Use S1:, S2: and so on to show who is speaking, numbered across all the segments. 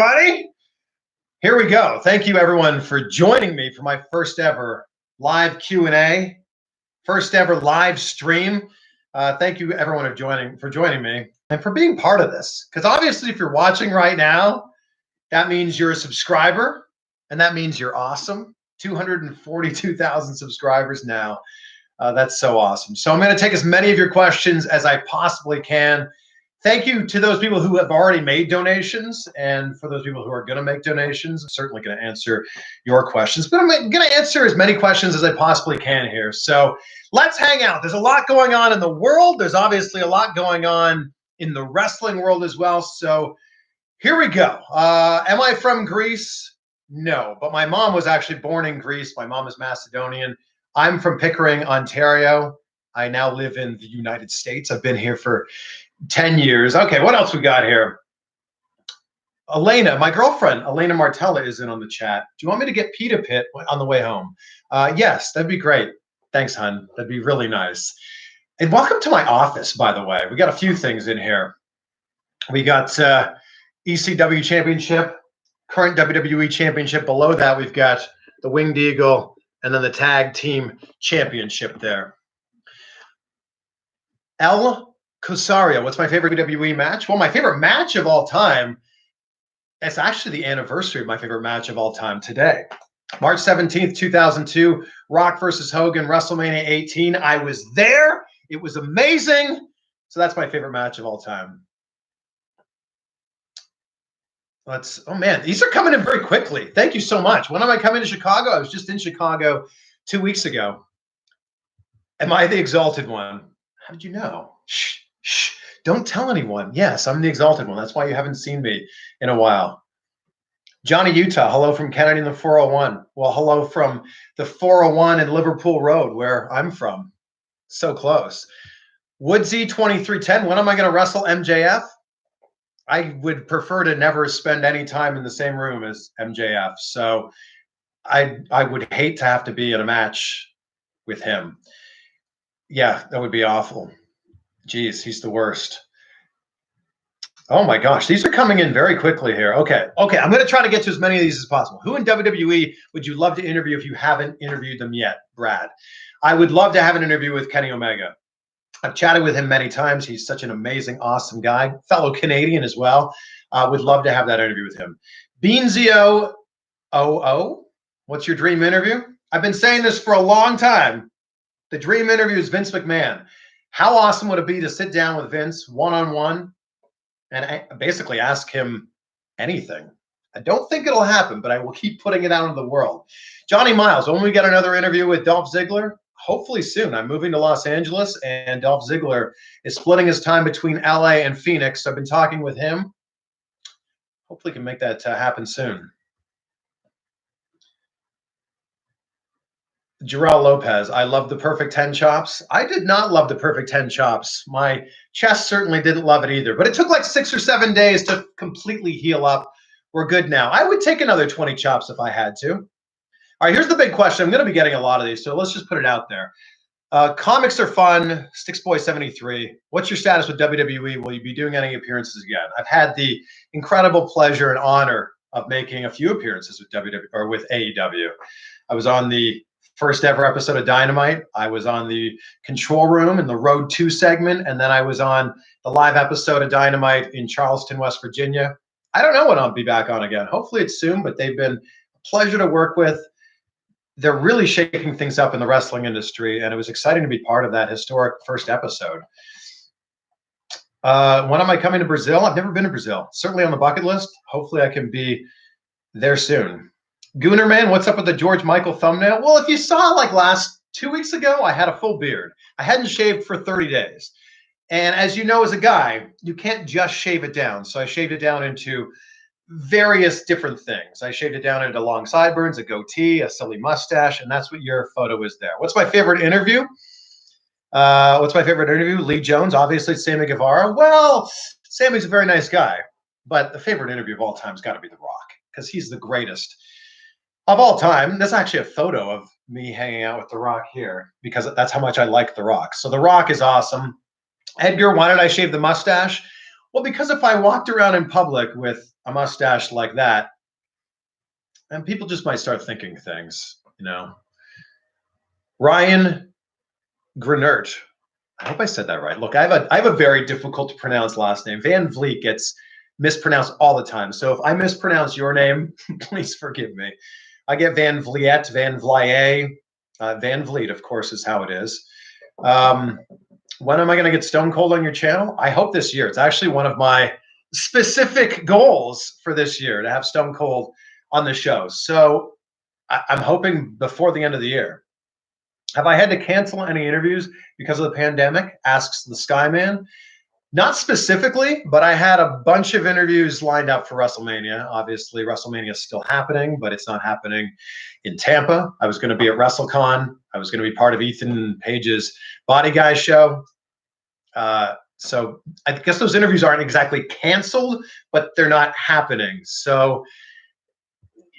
S1: everybody. Here we go. Thank you, everyone, for joining me for my first ever live Q&A, first ever live stream. Thank you, everyone, for joining me and for being part of this. Because obviously, if you're watching right now, that means you're a subscriber, and that means you're awesome. 242,000 subscribers now. That's so awesome. So I'm going to take as many of your questions as I possibly can. Thank you to those people who have already made donations, and for those people who are going to make donations, I'm certainly going to answer your questions, but I'm going to answer as many questions as I possibly can here. So let's hang out. There's a lot going on in the world. There's obviously a lot going on in the wrestling world as well. So here we go. Am I from Greece? No, but my mom was actually born in Greece. My mom is Macedonian. I'm from Pickering, Ontario. I now live in the United States. I've been here for 10 years. Okay, what else we got here? Elena, my girlfriend, Elena Martella, is in on the chat. Do you want me to get Pita Pit on the way home? Yes, that'd be great. Thanks, hun. That'd be really nice. And welcome to my office, by the way. We got a few things in here. We got ECW Championship, current WWE Championship. Below that, we've got the Winged Eagle, and then the Tag Team Championship there. Cosario, what's my favorite WWE match? Well, my favorite match of all time, it's actually the anniversary of my favorite match of all time today. March 17th, 2002, Rock versus Hogan, WrestleMania 18. I was there. It was amazing. So that's my favorite match of all time. Oh man, these are coming in very quickly. Thank you so much. When am I coming to Chicago? I was just in Chicago 2 weeks ago. Am I the Exalted One? How did you know? Shh. Shh, don't tell anyone. Yes, I'm the Exalted One. That's why you haven't seen me in a while. Johnny Utah, hello from Kennedy in the 401. Well, hello from the 401 and Liverpool Road, where I'm from. So close. Woodsy 2310, when am I going to wrestle MJF? I would prefer to never spend any time in the same room as MJF. So I would hate to have to be in a match with him. Yeah, that would be awful. Jeez, he's the worst. Oh my gosh, these are coming in very quickly here. Okay, I'm going to try to get to as many of these as possible. Who in WWE would you love to interview if you haven't interviewed them yet, Brad? I would love to have an interview with Kenny Omega. I've chatted with him many times. He's such an amazing, awesome guy. Fellow Canadian as well. Would love to have that interview with him. Beanzio OO, what's your dream interview? I've been saying this for a long time. The dream interview is Vince McMahon. How awesome would it be to sit down with Vince one-on-one and basically ask him anything? I don't think it'll happen, but I will keep putting it out into the world. Johnny Miles, when we get another interview with Dolph Ziggler? Hopefully soon. I'm moving to Los Angeles, and Dolph Ziggler is splitting his time between LA and Phoenix. I've been talking with him. Hopefully can make that happen soon. Jarrell Lopez, I love the perfect 10 chops. I did not love the perfect 10 chops. My chest certainly didn't love it either, but it took like 6 or 7 days to completely heal up. We're good now. I would take another 20 chops if I had to. All right, here's the big question. I'm going to be getting a lot of these, so let's just put it out there. Comics are fun. Sticksboy73, what's your status with WWE? Will you be doing any appearances again? I've had the incredible pleasure and honor of making a few appearances with WWE or with AEW. I was on the first ever episode of Dynamite. I was on the Control Room in the Road 2 segment, and then I was on the live episode of Dynamite in Charleston, West Virginia. I don't know when I'll be back on again. Hopefully it's soon, but they've been a pleasure to work with. They're really shaking things up in the wrestling industry, and it was exciting to be part of that historic first episode. When am I coming to Brazil? I've never been to Brazil. Certainly on the bucket list. Hopefully I can be there soon. Goonerman, what's up with the George Michael thumbnail? Well, if you saw like 2 weeks ago, I had a full beard. I hadn't shaved for 30 days. And as you know, as a guy, you can't just shave it down. So I shaved it down into various different things. I shaved it down into long sideburns, a goatee, a silly mustache, and that's what your photo is there. What's my favorite interview? Lee Jones, obviously. Sammy Guevara. Well, Sammy's a very nice guy, but the favorite interview of all time has got to be The Rock, because he's the greatest of all time. There's actually a photo of me hanging out with The Rock here because that's how much I like The Rock. So The Rock is awesome. Edgar, why did I shave the mustache? Well, because if I walked around in public with a mustache like that, and people just might start thinking things, you know. Ryan Grenert. I hope I said that right. Look, I have a very difficult to pronounce last name. Van Vliet gets mispronounced all the time. So if I mispronounce your name, please forgive me. I get Van Vliet, Van Vliet, Van Vliet, of course, is how it is. When am I going to get Stone Cold on your channel? I hope this year. It's actually one of my specific goals for this year to have Stone Cold on the show. So I'm hoping before the end of the year. Have I had to cancel any interviews because of the pandemic? Asks the Skyman. Not specifically, but I had a bunch of interviews lined up for WrestleMania. Obviously, WrestleMania is still happening, but it's not happening in Tampa. I was going to be at WrestleCon. I was going to be part of Ethan Page's Body Guy show. So I guess those interviews aren't exactly canceled, but they're not happening. So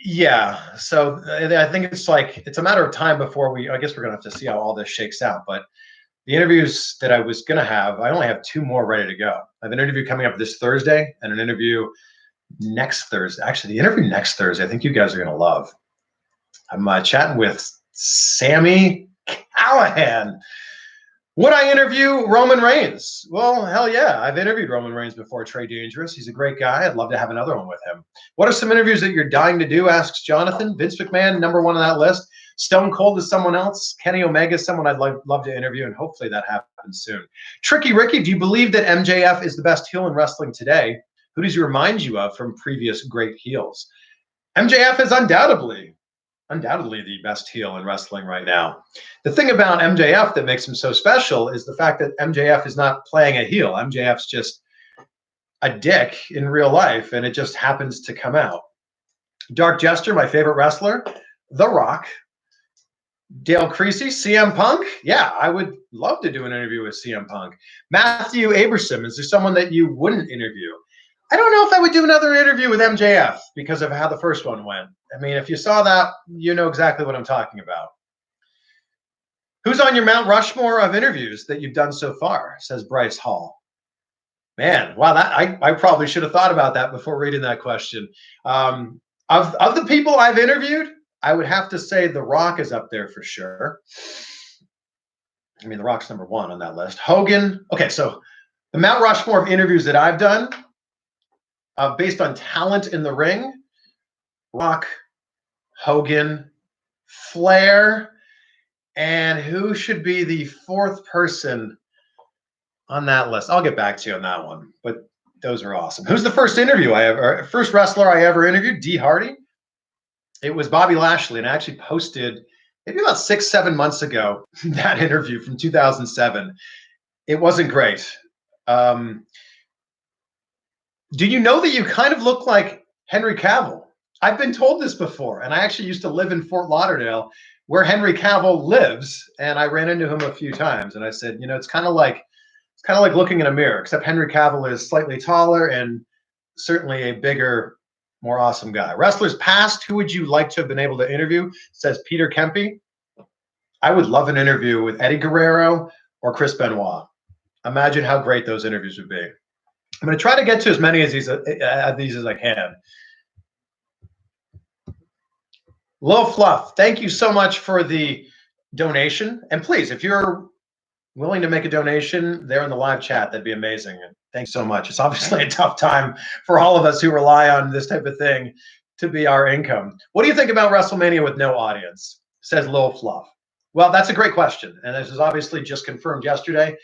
S1: yeah, so I think it's a matter of time before I guess we're going to have to see how all this shakes out. But the interviews that I was going to have, I only have 2 more ready to go. I have an interview coming up this Thursday and an interview next Thursday. Actually, the interview next Thursday, I think you guys are going to love. I'm chatting with Sammy Callahan. Would I interview Roman Reigns? Well, hell yeah. I've interviewed Roman Reigns before, Trey Dangerous. He's a great guy. I'd love to have another one with him. What are some interviews that you're dying to do, asks Jonathan. Vince McMahon, number 1 on that list. Stone Cold is someone else. Kenny Omega is someone I'd love to interview, and hopefully that happens soon. Tricky Ricky, do you believe that MJF is the best heel in wrestling today? Who does he remind you of from previous great heels? MJF is undoubtedly the best heel in wrestling right now. The thing about MJF that makes him so special is the fact that MJF is not playing a heel. MJF's just a dick in real life, and it just happens to come out. Dark Jester, my favorite wrestler, The Rock. Dale Creasy, CM Punk. Yeah, I would love to do an interview with CM Punk. Matthew Aberson, is there someone that you wouldn't interview? I don't know if I would do another interview with MJF because of how the first one went. I mean, if you saw that, you know exactly what I'm talking about. Who's on your Mount Rushmore of interviews that you've done so far, says Bryce Hall. Man, wow, I probably should have thought about that before reading that question. Of the people I've interviewed, I would have to say The Rock is up there for sure. I mean, The Rock's number 1 on that list. Hogan. Okay, so the Mount Rushmore of interviews that I've done, based on talent in the ring, Rock, Hogan, Flair, and who should be the 4th person on that list? I'll get back to you on that one, but those are awesome. Who's the first wrestler I ever interviewed? D. Hardy. It was Bobby Lashley, and I actually posted maybe about 6-7 months ago that interview from 2007. It wasn't great. Do you know that you kind of look like Henry Cavill? I've been told this before, and I actually used to live in Fort Lauderdale where Henry Cavill lives, and I ran into him a few times, and I said, you know, it's kind of like looking in a mirror, except Henry Cavill is slightly taller and certainly a bigger, more awesome guy. Wrestlers past, who would you like to have been able to interview? Says Peter Kempe. I would love an interview with Eddie Guerrero or Chris Benoit. Imagine how great those interviews would be. I'm going to try to get to as many of these as I can. Low Fluff, thank you so much for the donation. And please, if you're willing to make a donation there in the live chat, that'd be amazing. And thanks so much. It's obviously a tough time for all of us who rely on this type of thing to be our income. What do you think about WrestleMania with no audience? Says Lil Fluff. Well, that's a great question. And this is obviously just confirmed yesterday.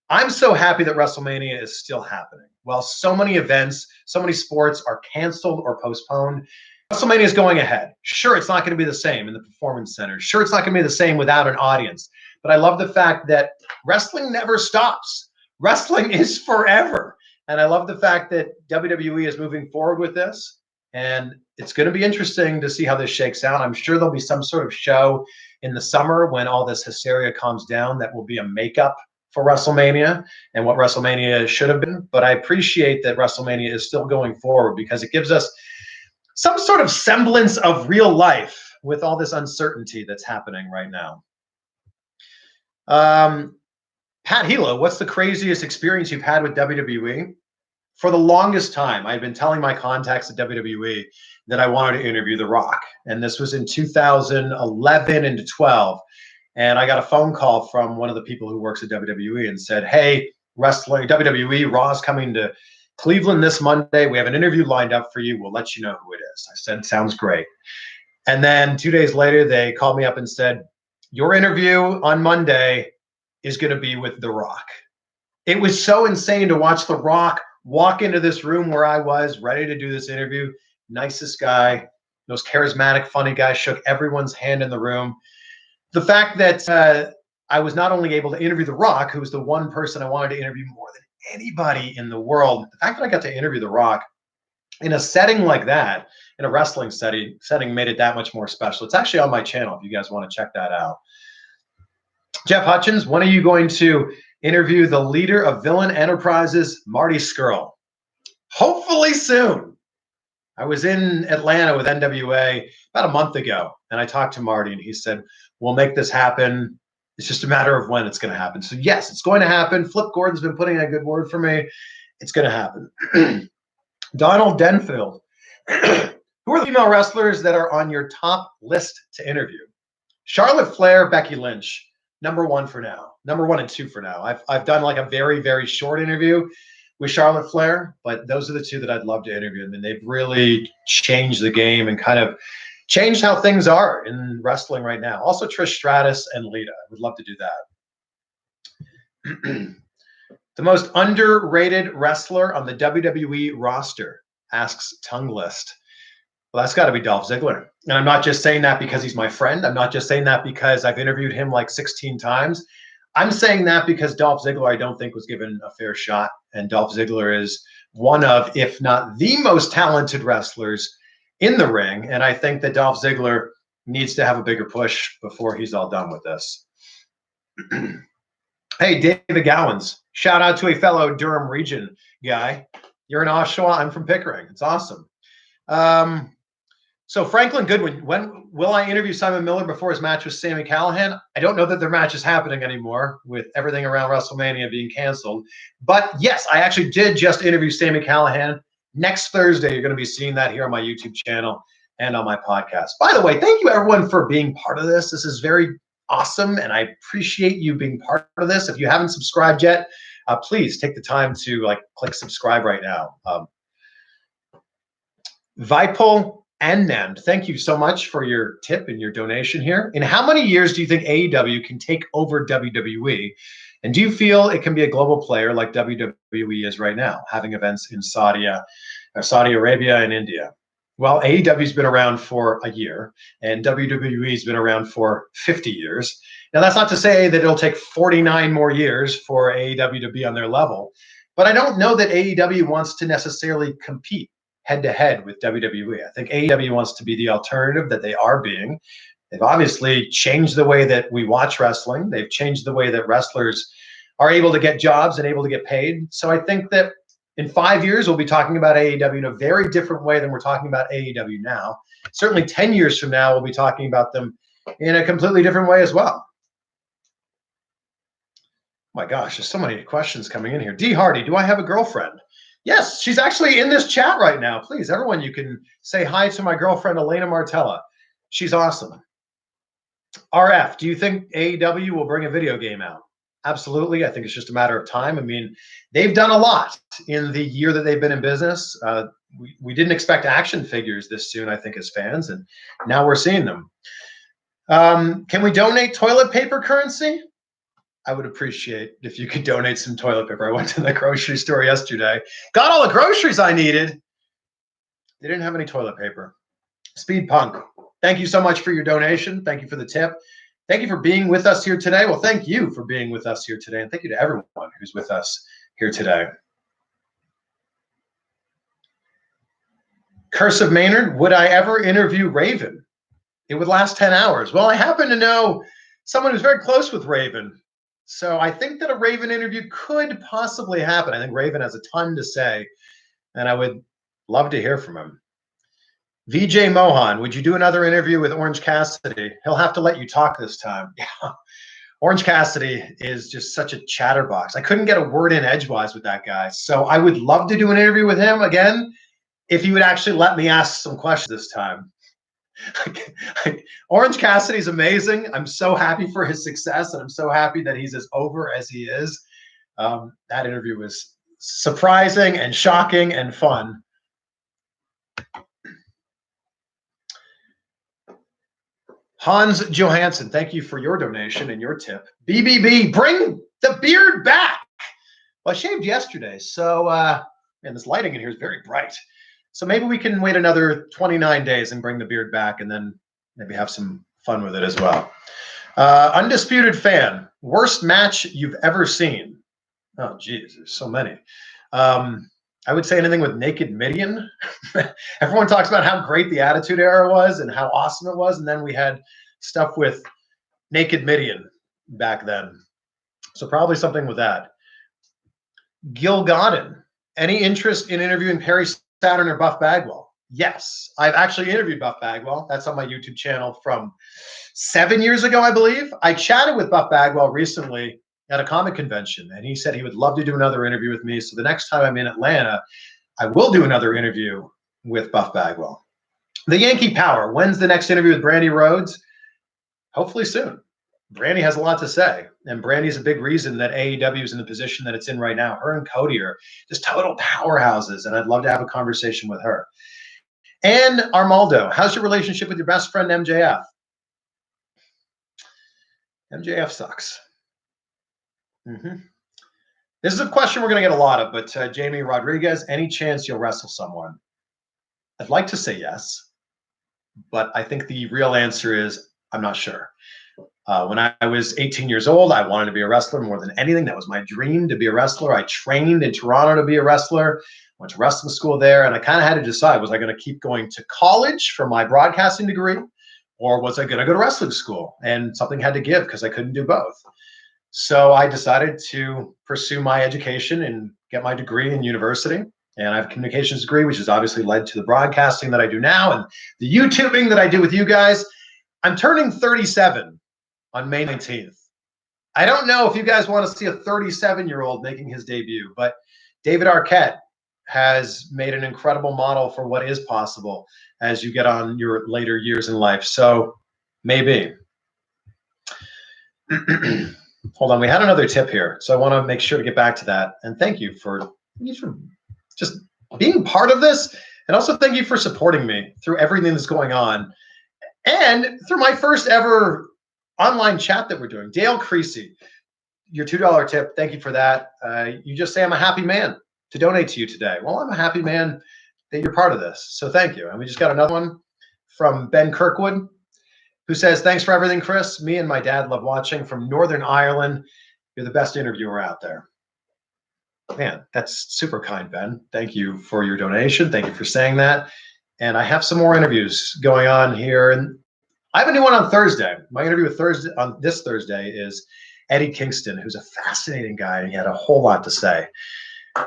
S1: I'm so happy that WrestleMania is still happening. While so many events, so many sports are canceled or postponed, WrestleMania is going ahead. Sure, it's not going to be the same in the Performance Center. Sure, it's not going to be the same without an audience. But I love the fact that wrestling never stops. Wrestling is forever. And I love the fact that WWE is moving forward with this. And it's going to be interesting to see how this shakes out. I'm sure there'll be some sort of show in the summer when all this hysteria calms down that will be a makeup for WrestleMania and what WrestleMania should have been. But I appreciate that WrestleMania is still going forward because it gives us some sort of semblance of real life with all this uncertainty that's happening right now. Pat Hilo, what's the craziest experience you've had with WWE? For the longest time, I'd been telling my contacts at WWE that I wanted to interview The Rock. And this was in 2011 into 12. And I got a phone call from one of the people who works at WWE and said, hey, wrestling, WWE, Raw's coming to Cleveland this Monday. We have an interview lined up for you. We'll let you know who it is. I said, sounds great. And then 2 days later, they called me up and said, your interview on Monday is going to be with The Rock. It was so insane to watch The Rock walk into this room where I was ready to do this interview. Nicest guy, most charismatic, funny guy, shook everyone's hand in the room. The fact that I was not only able to interview The Rock, who was the one person I wanted to interview more than anybody in the world, the fact that I got to interview The Rock in a setting like that, in a wrestling setting made it that much more special. It's actually on my channel if you guys want to check that out. Jeff Hutchins, when are you going to interview the leader of Villain Enterprises, Marty Scurll? Hopefully soon. I was in Atlanta with NWA about a month ago, and I talked to Marty, and he said, we'll make this happen. It's just a matter of when it's going to happen. So yes, it's going to happen. Flip Gordon's been putting in a good word for me. It's going to happen. Donald Denfield, who are the female wrestlers that are on your top list to interview? Charlotte Flair, Becky Lynch, number one for now. Number 1 and 2 for now. I've done like a very, very short interview with Charlotte Flair, but those are the two that I'd love to interview. I mean, they've really changed the game and kind of changed how things are in wrestling right now. Also, Trish Stratus and Lita. I would love to do that. The most underrated wrestler on the WWE roster, asks Tongue List. Well, that's got to be Dolph Ziggler. And I'm not just saying that because he's my friend. I'm not just saying that because I've interviewed him like 16 times. I'm saying that because Dolph Ziggler, I don't think, was given a fair shot. And Dolph Ziggler is one of, if not the most talented wrestlers in the ring. And I think that Dolph Ziggler needs to have a bigger push before he's all done with this. Hey, David Gowans, shout out to a fellow Durham region guy. You're in Oshawa. I'm from Pickering. It's awesome. So Franklin Goodwin, when will I interview Simon Miller before his match with Sami Callihan? I don't know that their match is happening anymore with everything around WrestleMania being canceled. But yes, I actually did just interview Sami Callihan. Next Thursday, you're going to be seeing that here on my YouTube channel and on my podcast. By the way, thank you everyone for being part of this. This is very awesome, and I appreciate you being part of this. If you haven't subscribed yet, please take the time to click subscribe right now. Vipul and Nand, thank you so much for your tip and your donation here. In how many years do you think AEW can take over WWE? And do you feel it can be a global player like WWE is right now, having events in Saudi Arabia and India? Well, AEW's been around for a year, and WWE's been around for 50 years. Now, that's not to say that it'll take 49 more years for AEW to be on their level, but I don't know that AEW wants to necessarily compete head-to-head with WWE. I think AEW wants to be the alternative that they are being. They've obviously changed the way that we watch wrestling. They've changed the way that wrestlers are able to get jobs and able to get paid. So I think that in 5 years, we'll be talking about AEW in a very different way than we're talking about AEW now. Certainly 10 years from now, we'll be talking about them in a completely different way as well. Oh my gosh, there's so many questions coming in here. D. Hardy, do I have a girlfriend? Yes, she's actually in this chat right now. Please, everyone, you can say hi to my girlfriend, Elena Martella. She's awesome. RF, do you think AEW will bring a video game out? Absolutely. I think it's just a matter of time. I mean, they've done a lot in the year that they've been in business. We didn't expect action figures this soon, I think, as fans, and now we're seeing them. Can we donate toilet paper currency? I would appreciate if you could donate some toilet paper. I went to the grocery store yesterday, got all the groceries I needed. They didn't have any toilet paper. Speed Punk, thank you so much for your donation. Thank you for the tip. Thank you for being with us here today. Well, thank you for being with us here today. And thank you to everyone who's with us here today. Curse of Maynard, would I ever interview Raven? It would last 10 hours. Well, I happen to know someone who's very close with Raven. So I think that a Raven interview could possibly happen. I think Raven has a ton to say, and I would love to hear from him. VJ Mohan, would you do another interview with Orange Cassidy? He'll have to let you talk this time. Yeah. Orange Cassidy is just such a chatterbox. I couldn't get a word in edgewise with that guy. So I would love to do an interview with him again if he would actually let me ask some questions this time. Orange Cassidy is amazing. I'm so happy for his success, and I'm so happy that he's as over as he is. That interview was surprising and shocking and fun. Hans Johansson, thank you for your donation and your tip. BBB, bring the beard back. Well, I shaved yesterday, so man, this lighting in here is very bright. So maybe we can wait another 29 days and bring the beard back, and then maybe have some fun with it as well. Undisputed fan, worst match you've ever seen? Oh, geez, there's so many. I would say anything with Naked Midian. Everyone talks about how great the Attitude Era was and how awesome it was, and then we had stuff with Naked Midian back then. So probably something with that. Gil Godin, any interest in interviewing Perry Saturn or Buff Bagwell? Yes, I've actually interviewed Buff Bagwell. That's on my YouTube channel from 7 years ago, I believe. I chatted with Buff Bagwell recently at a comic convention, and he said he would love to do another interview with me. So the next time I'm in Atlanta, I will do another interview with Buff Bagwell. The Yankee Power, when's the next interview with Brandy Rhodes? Hopefully soon. Brandy has a lot to say, and Brandy's a big reason that AEW is in the position that it's in right now. Her and Cody are just total powerhouses, and I'd love to have a conversation with her. And Armaldo, how's your relationship with your best friend MJF? MJF sucks. This is a question we're going to get a lot of, but Jamie Rodriguez, any chance you'll wrestle someone? I'd like to say yes, but I think the real answer is I'm not sure. When I was 18 years old, I wanted to be a wrestler more than anything. That was my dream, to be a wrestler. I trained in Toronto to be a wrestler, went to wrestling school there, and I kind of had to decide, was I going to keep going to college for my broadcasting degree, or was I going to go to wrestling school? And something had to give because I couldn't do both. So I decided to pursue my education and get my degree in university. And I have a communications degree, which has obviously led to the broadcasting that I do now and the YouTubing that I do with you guys. I'm turning 37 on May 19th. I don't know if you guys want to see a 37-year-old making his debut, but David Arquette has made an incredible model for what is possible as you get on your later years in life. So maybe. Hold on, we had another tip here, so I want to make sure to get back to that. And thank you for just being part of this, and also thank you for supporting me through everything that's going on, and through my first ever online chat that we're doing. Dale Creasy, your $2 tip, thank you for that. You just say I'm a happy man to donate to you today. Well, I'm a happy man that you're part of this, so thank you. And we just got another one from Ben Kirkwood, who says, thanks for everything, Chris. Me and my dad love watching from Northern Ireland. You're the best interviewer out there. Man, that's super kind, Ben. Thank you for your donation. Thank you for saying that. And I have some more interviews going on here. And I have a new one on Thursday. My interview on this Thursday is Eddie Kingston, who's a fascinating guy, and he had a whole lot to say.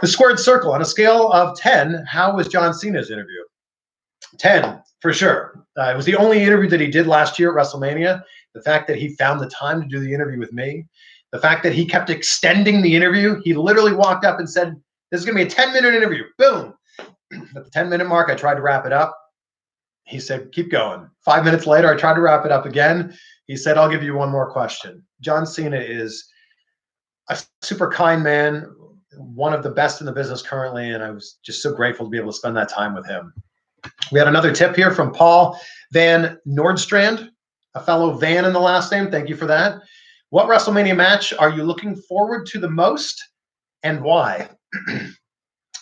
S1: The Squared Circle, on a scale of 10, how was John Cena's interview? 10, for sure. It was the only interview that he did last year at WrestleMania. The fact that he found the time to do the interview with me, the fact that he kept extending the interview. He literally walked up and said, this is going to be a 10-minute interview. Boom. At the 10-minute mark, I tried to wrap it up. He said, keep going. 5 minutes later, I tried to wrap it up again. He said, I'll give you one more question. John Cena is a super kind man, one of the best in the business currently, and I was just so grateful to be able to spend that time with him. We had another tip here from Paul Van Nordstrand, a fellow Van in the last name. Thank you for that. What WrestleMania match are you looking forward to the most, and why?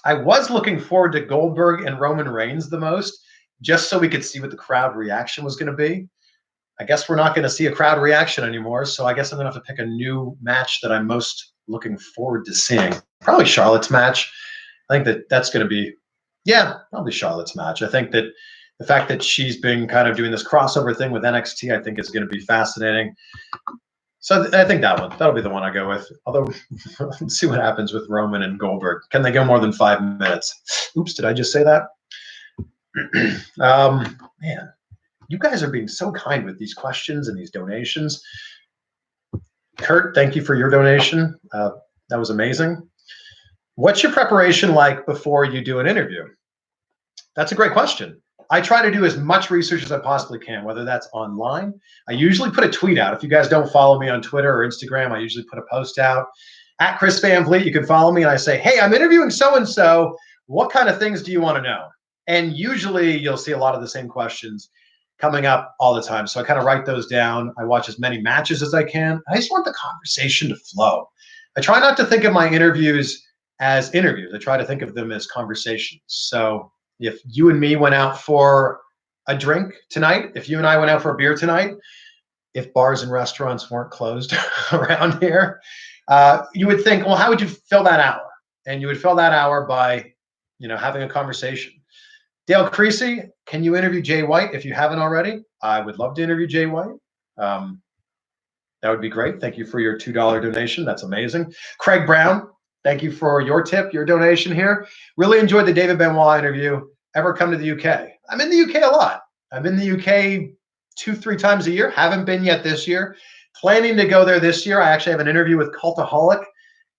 S1: I was looking forward to Goldberg and Roman Reigns the most, just so we could see what the crowd reaction was going to be. I guess we're not going to see a crowd reaction anymore, so I guess I'm going to have to pick a new match that I'm most looking forward to seeing. Probably Charlotte's match. I think that's going to be, yeah, probably Charlotte's match. I think that the fact that she's been kind of doing this crossover thing with NXT, I think is going to be fascinating. So I think that'll be the one I go with. Although, let's see what happens with Roman and Goldberg. Can they go more than 5 minutes? Oops, did I just say that? Man, you guys are being so kind with these questions and these donations. Kurt, thank you for your donation. That was amazing. What's your preparation like before you do an interview? That's a great question. I try to do as much research as I possibly can, whether that's online. I usually put a tweet out. If you guys don't follow me on Twitter or Instagram, I usually put a post out. At Chris Van Vliet, you can follow me, and I say, hey, I'm interviewing so-and-so. What kind of things do you want to know? And usually you'll see a lot of the same questions coming up all the time. So I kind of write those down. I watch as many matches as I can. I just want the conversation to flow. I try not to think of my interviews as interviews. I try to think of them as conversations. So if you and me went out for a drink tonight, if you and I went out for a beer tonight, if bars and restaurants weren't closed around here, you would think, well, how would you fill that hour? And you would fill that hour by, having a conversation. Dale Creasy, can you interview Jay White if you haven't already? I would love to interview Jay White. That would be great. Thank you for your $2 donation. That's amazing. Craig Brown, thank you for your tip, your donation here. Really enjoyed the David Benoit interview. Ever come to the UK? I'm in the UK a lot. I'm in the UK 2-3 times a year. Haven't been yet this year. Planning to go there this year. I actually have an interview with Cultaholic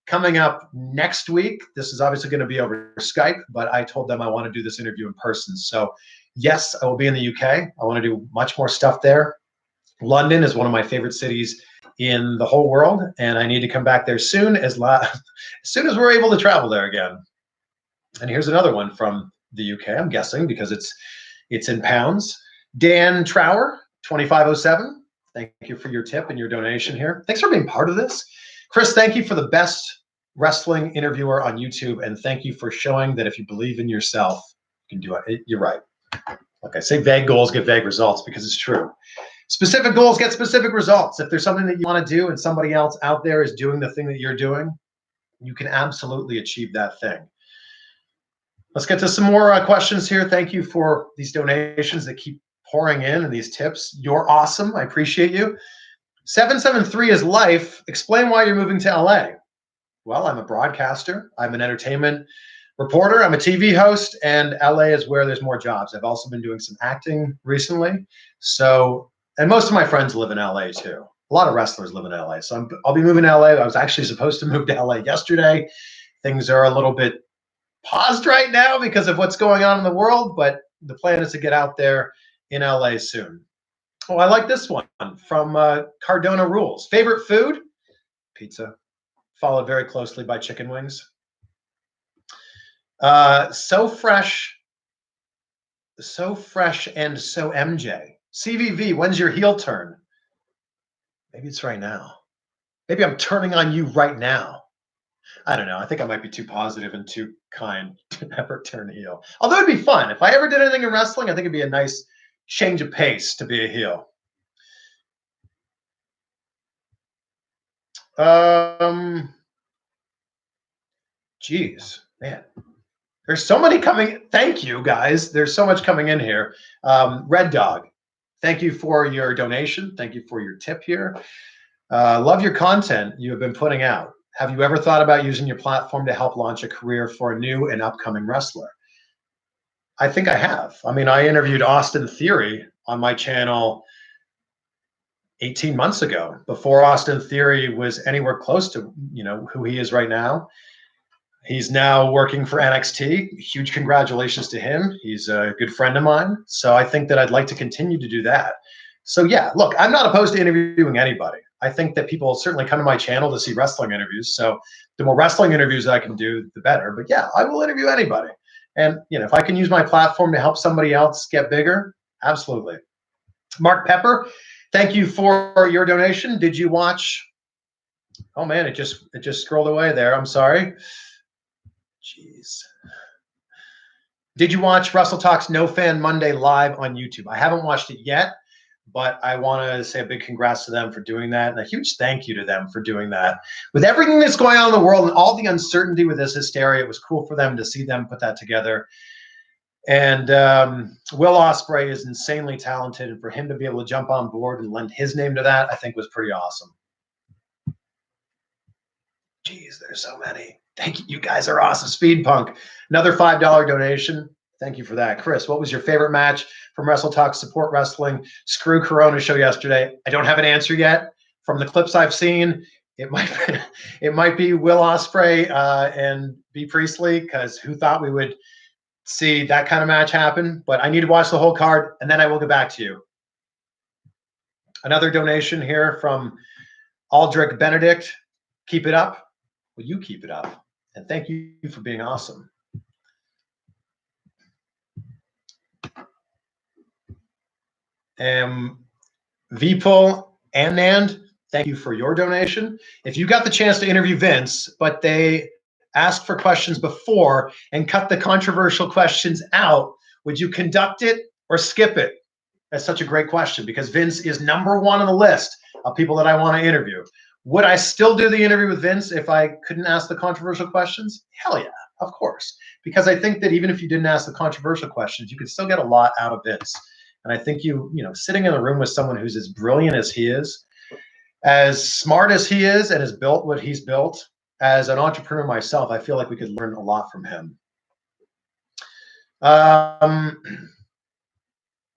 S1: coming up next week. This is obviously going to be over Skype, but I told them I want to do this interview in person. So yes, I will be in the UK. I want to do much more stuff there. London is one of my favorite cities in the whole world, and I need to come back there soon as soon as we're able to travel there again. And here's another one from the UK, I'm guessing, because it's in pounds. Dan Trower, 2507. Thank you for your tip and your donation here. Thanks for being part of this. Chris, thank you for the best wrestling interviewer on YouTube, and thank you for showing that if you believe in yourself, you can do it. You're right. Like I say, vague goals get vague results, because it's true. Specific goals get specific results. If there's something that you want to do and somebody else out there is doing the thing that you're doing, you can absolutely achieve that thing. Let's get to some more questions here. Thank you for these donations that keep pouring in and these tips. You're awesome. I appreciate you. 773 is life. Explain why you're moving to LA. Well, I'm a broadcaster. I'm an entertainment reporter. I'm a TV host, and LA is where there's more jobs. I've also been doing some acting recently. And most of my friends live in LA too. A lot of wrestlers live in LA. So I'll be moving to LA. I was actually supposed to move to LA yesterday. Things are a little bit paused right now because of what's going on in the world, but the plan is to get out there in LA soon. Oh, I like this one from Cardona Rules. Favorite food? Pizza, followed very closely by chicken wings. So fresh and so MJ. CVV, when's your heel turn? Maybe it's right now. Maybe I'm turning on you right now. I don't know. I think I might be too positive and too kind to ever turn heel. Although it'd be fun. If I ever did anything in wrestling, I think it'd be a nice change of pace to be a heel. Geez, man. There's so many coming. Thank you, guys. There's so much coming in here. Red Dog, thank you for your donation. Thank you for your tip here. Love your content you have been putting out. Have you ever thought about using your platform to help launch a career for a new and upcoming wrestler? I think I have. I mean, I interviewed Austin Theory on my channel 18 months ago, before Austin Theory was anywhere close to, who he is right now. He's now working for NXT. Huge congratulations to him. He's a good friend of mine. So I think that I'd like to continue to do that. So yeah, look, I'm not opposed to interviewing anybody. I think that people certainly come to my channel to see wrestling interviews. So the more wrestling interviews I can do, the better. But yeah, I will interview anybody. And if I can use my platform to help somebody else get bigger, absolutely. Mark Pepper, thank you for your donation. Did you watch? Oh man, it just scrolled away there. I'm sorry. Jeez. Did you watch Wrestle Talk's No Fan Monday live on YouTube? I haven't watched it yet, but I want to say a big congrats to them for doing that, and a huge thank you to them for doing that. With everything that's going on in the world and all the uncertainty with this hysteria, it was cool for them to see them put that together. And Will Ospreay is insanely talented, and for him to be able to jump on board and lend his name to that, I think was pretty awesome. Jeez, there's so many. Thank you. You guys are awesome. Speed Punk, another $5 donation. Thank you for that. Chris, what was your favorite match from Wrestle Talk Support Wrestling Screw Corona show yesterday? I don't have an answer yet. from the clips I've seen, it might be Will Ospreay and B. Priestley, because who thought we would see that kind of match happen? But I need to watch the whole card, and then I will get back to you. Another donation here from Aldrich Benedict. Keep it up. Well, you keep it up. And thank you for being awesome. Vipul Anand, thank you for your donation. If you got the chance to interview Vince, but they asked for questions before and cut the controversial questions out, would you conduct it or skip it? That's such a great question, because Vince is number one on the list of people that I want to interview. Would I still do the interview with Vince if I couldn't ask the controversial questions? Hell yeah, of course. Because I think that even if you didn't ask the controversial questions, you could still get a lot out of Vince. And I think sitting in a room with someone who's as brilliant as he is, as smart as he is, and has built what he's built, as an entrepreneur myself, I feel like we could learn a lot from him.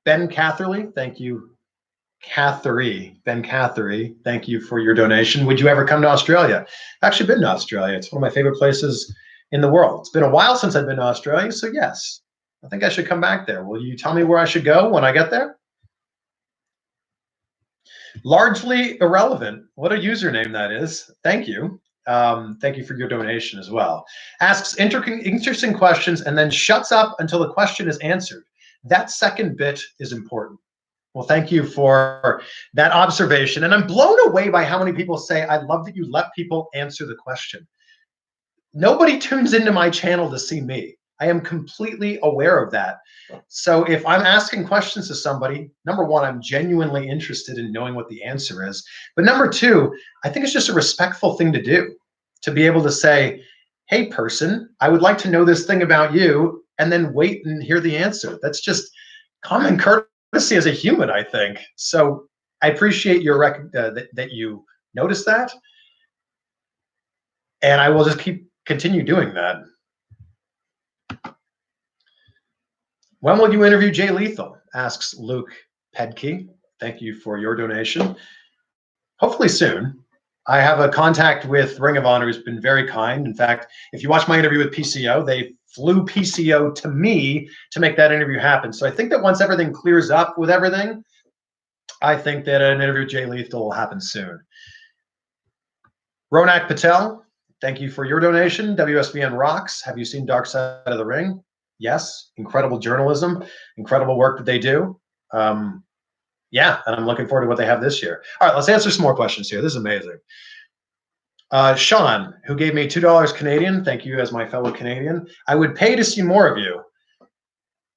S1: Ben Catherley, thank you. Ben Catherley, thank you for your donation. Would you ever come to Australia? I've actually been to Australia. It's one of my favorite places in the world. It's been a while since I've been to Australia, so yes, I think I should come back there. Will you tell me where I should go when I get there? Largely irrelevant. What a username that is. Thank you. Thank you for your donation as well. Asks interesting questions and then shuts up until the question is answered. That second bit is important. Well, thank you for that observation. And I'm blown away by how many people say, I love that you let people answer the question. Nobody tunes into my channel to see me. I am completely aware of that. So if I'm asking questions to somebody, number one, I'm genuinely interested in knowing what the answer is. But number two, I think it's just a respectful thing to do, to be able to say, hey, person, I would like to know this thing about you, and then wait and hear the answer. That's just common courtesy as a human, I think. So I appreciate your that you noticed that. And I will just continue doing that. When will you interview Jay Lethal? Asks Luke Pedke. Thank you for your donation. Hopefully soon. I have a contact with Ring of Honor who's been very kind. In fact, if you watch my interview with PCO, they flew PCO to me to make that interview happen. So I think that once everything clears up with everything, I think that an interview with Jay Lethal will happen soon. Ronak Patel, thank you for your donation. WSBN rocks. Have you seen Dark Side of the Ring? Yes. Incredible journalism, incredible work that they do. Yeah, and I'm looking forward to what they have this year. All right, let's answer some more questions here. This is amazing. Sean, who gave me $2 Canadian, thank you as my fellow Canadian. I would pay to see more of you.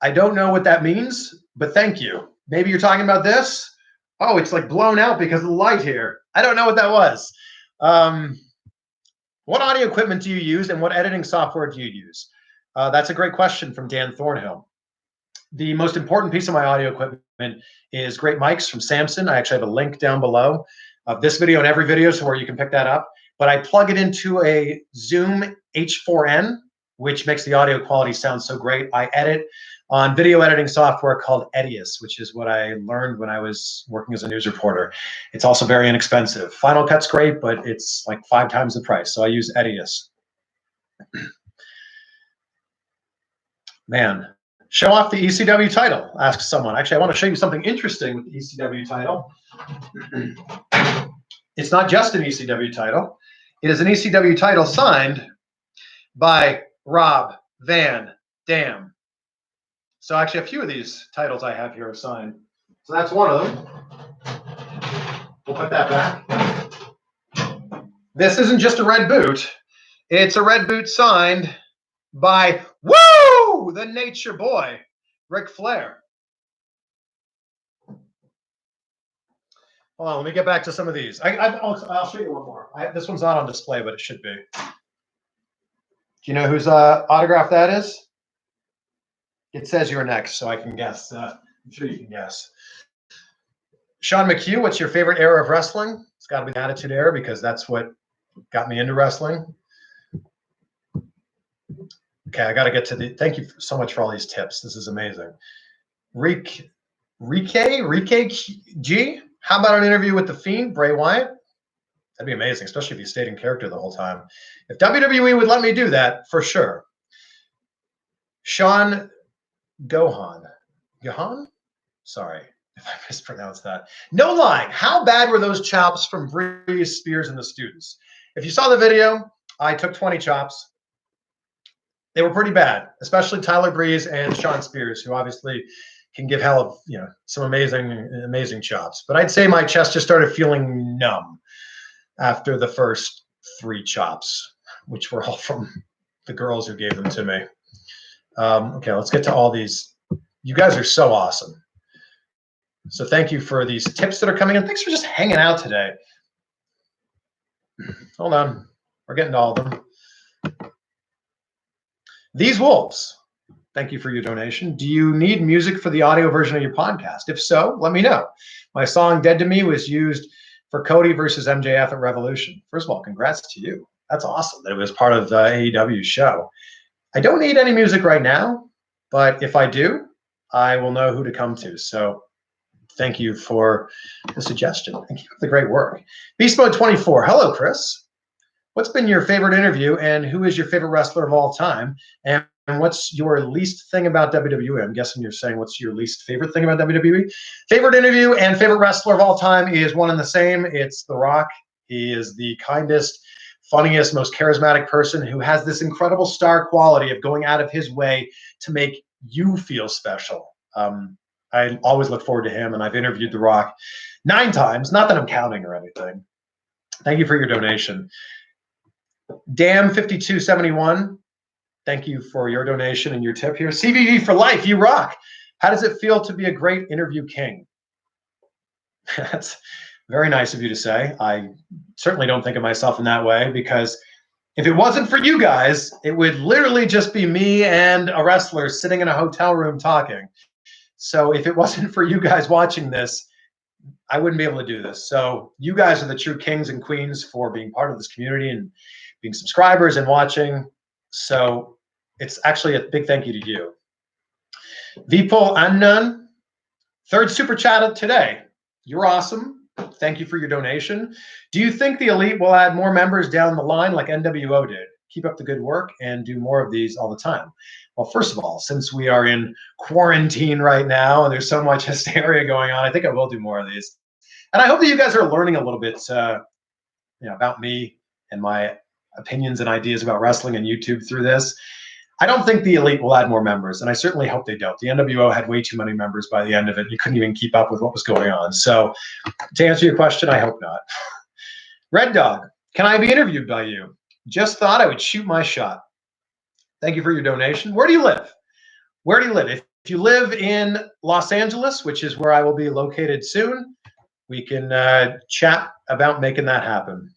S1: I don't know what that means, but thank you. Maybe you're talking about this? Oh, it's like blown out because of the light here. I don't know what that was. What audio equipment do you use and what editing software do you use? That's a great question from Dan Thornhill. The most important piece of my audio equipment is great mics from Samson. I actually have a link down below of this video and every video, so where you can pick that up. But I plug it into a Zoom H4n, which makes the audio quality sound so great. I edit on video editing software called Edius, which is what I learned when I was working as a news reporter. It's also very inexpensive. Final Cut's great, but it's like 5 times the price. So I use Edius. Man. Show off the ECW title, asks someone. Actually, I want to show you something interesting with the ECW title. It's not just an ECW title. It is an ECW title signed by Rob Van Dam. So actually, a few of these titles I have here are signed. So that's one of them. We'll put that back. This isn't just a red boot. It's a red boot signed by the Nature Boy, Ric Flair. Hold on, let me get back to some of these. I'll show you one more. This one's not on display, but it should be. Do you know whose autograph that is? It says you're next, so I can guess. I'm sure you can guess. Sean McHugh, what's your favorite era of wrestling? It's got to be the Attitude Era because that's what got me into wrestling. Okay, I got to get to the. Thank you so much for all these tips. This is amazing. Rike G. How about an interview with the Fiend, Bray Wyatt? That'd be amazing, especially if you stayed in character the whole time. If WWE would let me do that, for sure. Sean Gohan. Sorry if I mispronounced that. No lying. How bad were those chops from Breeze, Spears, and the students? If you saw the video, I took 20 chops. They were pretty bad, especially Tyler Breeze and Sean Spears, who obviously can give hell of, some amazing chops. But I'd say my chest just started feeling numb after the first 3 chops, which were all from the girls who gave them to me. Okay, let's get to all these. You guys are so awesome. So thank you for these tips that are coming in. Thanks for just hanging out today. Hold on. We're getting to all of them. These Wolves, thank you for your donation. Do you need music for the audio version of your podcast? If so, let me know. My song Dead to Me was used for Cody versus MJF at Revolution. First of all, congrats to you. That's awesome that it was part of the AEW show. I don't need any music right now, but if I do, I will know who to come to. So thank you for the suggestion. Thank you for the great work. Beast Mode 24. Hello, Chris. What's been your favorite interview, and who is your favorite wrestler of all time? And what's your least thing about WWE? I'm guessing you're saying what's your least favorite thing about WWE? Favorite interview and favorite wrestler of all time is one and the same. It's The Rock. He is the kindest, funniest, most charismatic person who has this incredible star quality of going out of his way to make you feel special. I always look forward to him, and I've interviewed The Rock 9 times. Not that I'm counting or anything. Thank you for your donation. Dam5271, thank you for your donation and your tip here. CVV for life, you rock. How does it feel to be a great interview king? That's very nice of you to say. I certainly don't think of myself in that way, because if it wasn't for you guys, it would literally just be me and a wrestler sitting in a hotel room talking. So if it wasn't for you guys watching this, I wouldn't be able to do this. So you guys are the true kings and queens for being part of this community and being subscribers and watching. So it's actually a big thank you to you. Vipul Annan, 3rd super chat of today. You're awesome. Thank you for your donation. Do you think the Elite will add more members down the line like NWO did? Keep up the good work and do more of these all the time. Well, first of all, since we are in quarantine right now and there's so much hysteria going on, I think I will do more of these. And I hope that you guys are learning a little bit about me and my opinions and ideas about wrestling and YouTube through this. I don't think the Elite will add more members, and I certainly hope they don't. The NWO had way too many members by the end of it. You couldn't even keep up with what was going on. So to answer your question, I hope not. Red Dog, can I be interviewed by you? Just thought I would shoot my shot. Thank you for your donation. Where do you live? Where do you live? If you live in Los Angeles, which is where I will be located soon, we can chat about making that happen.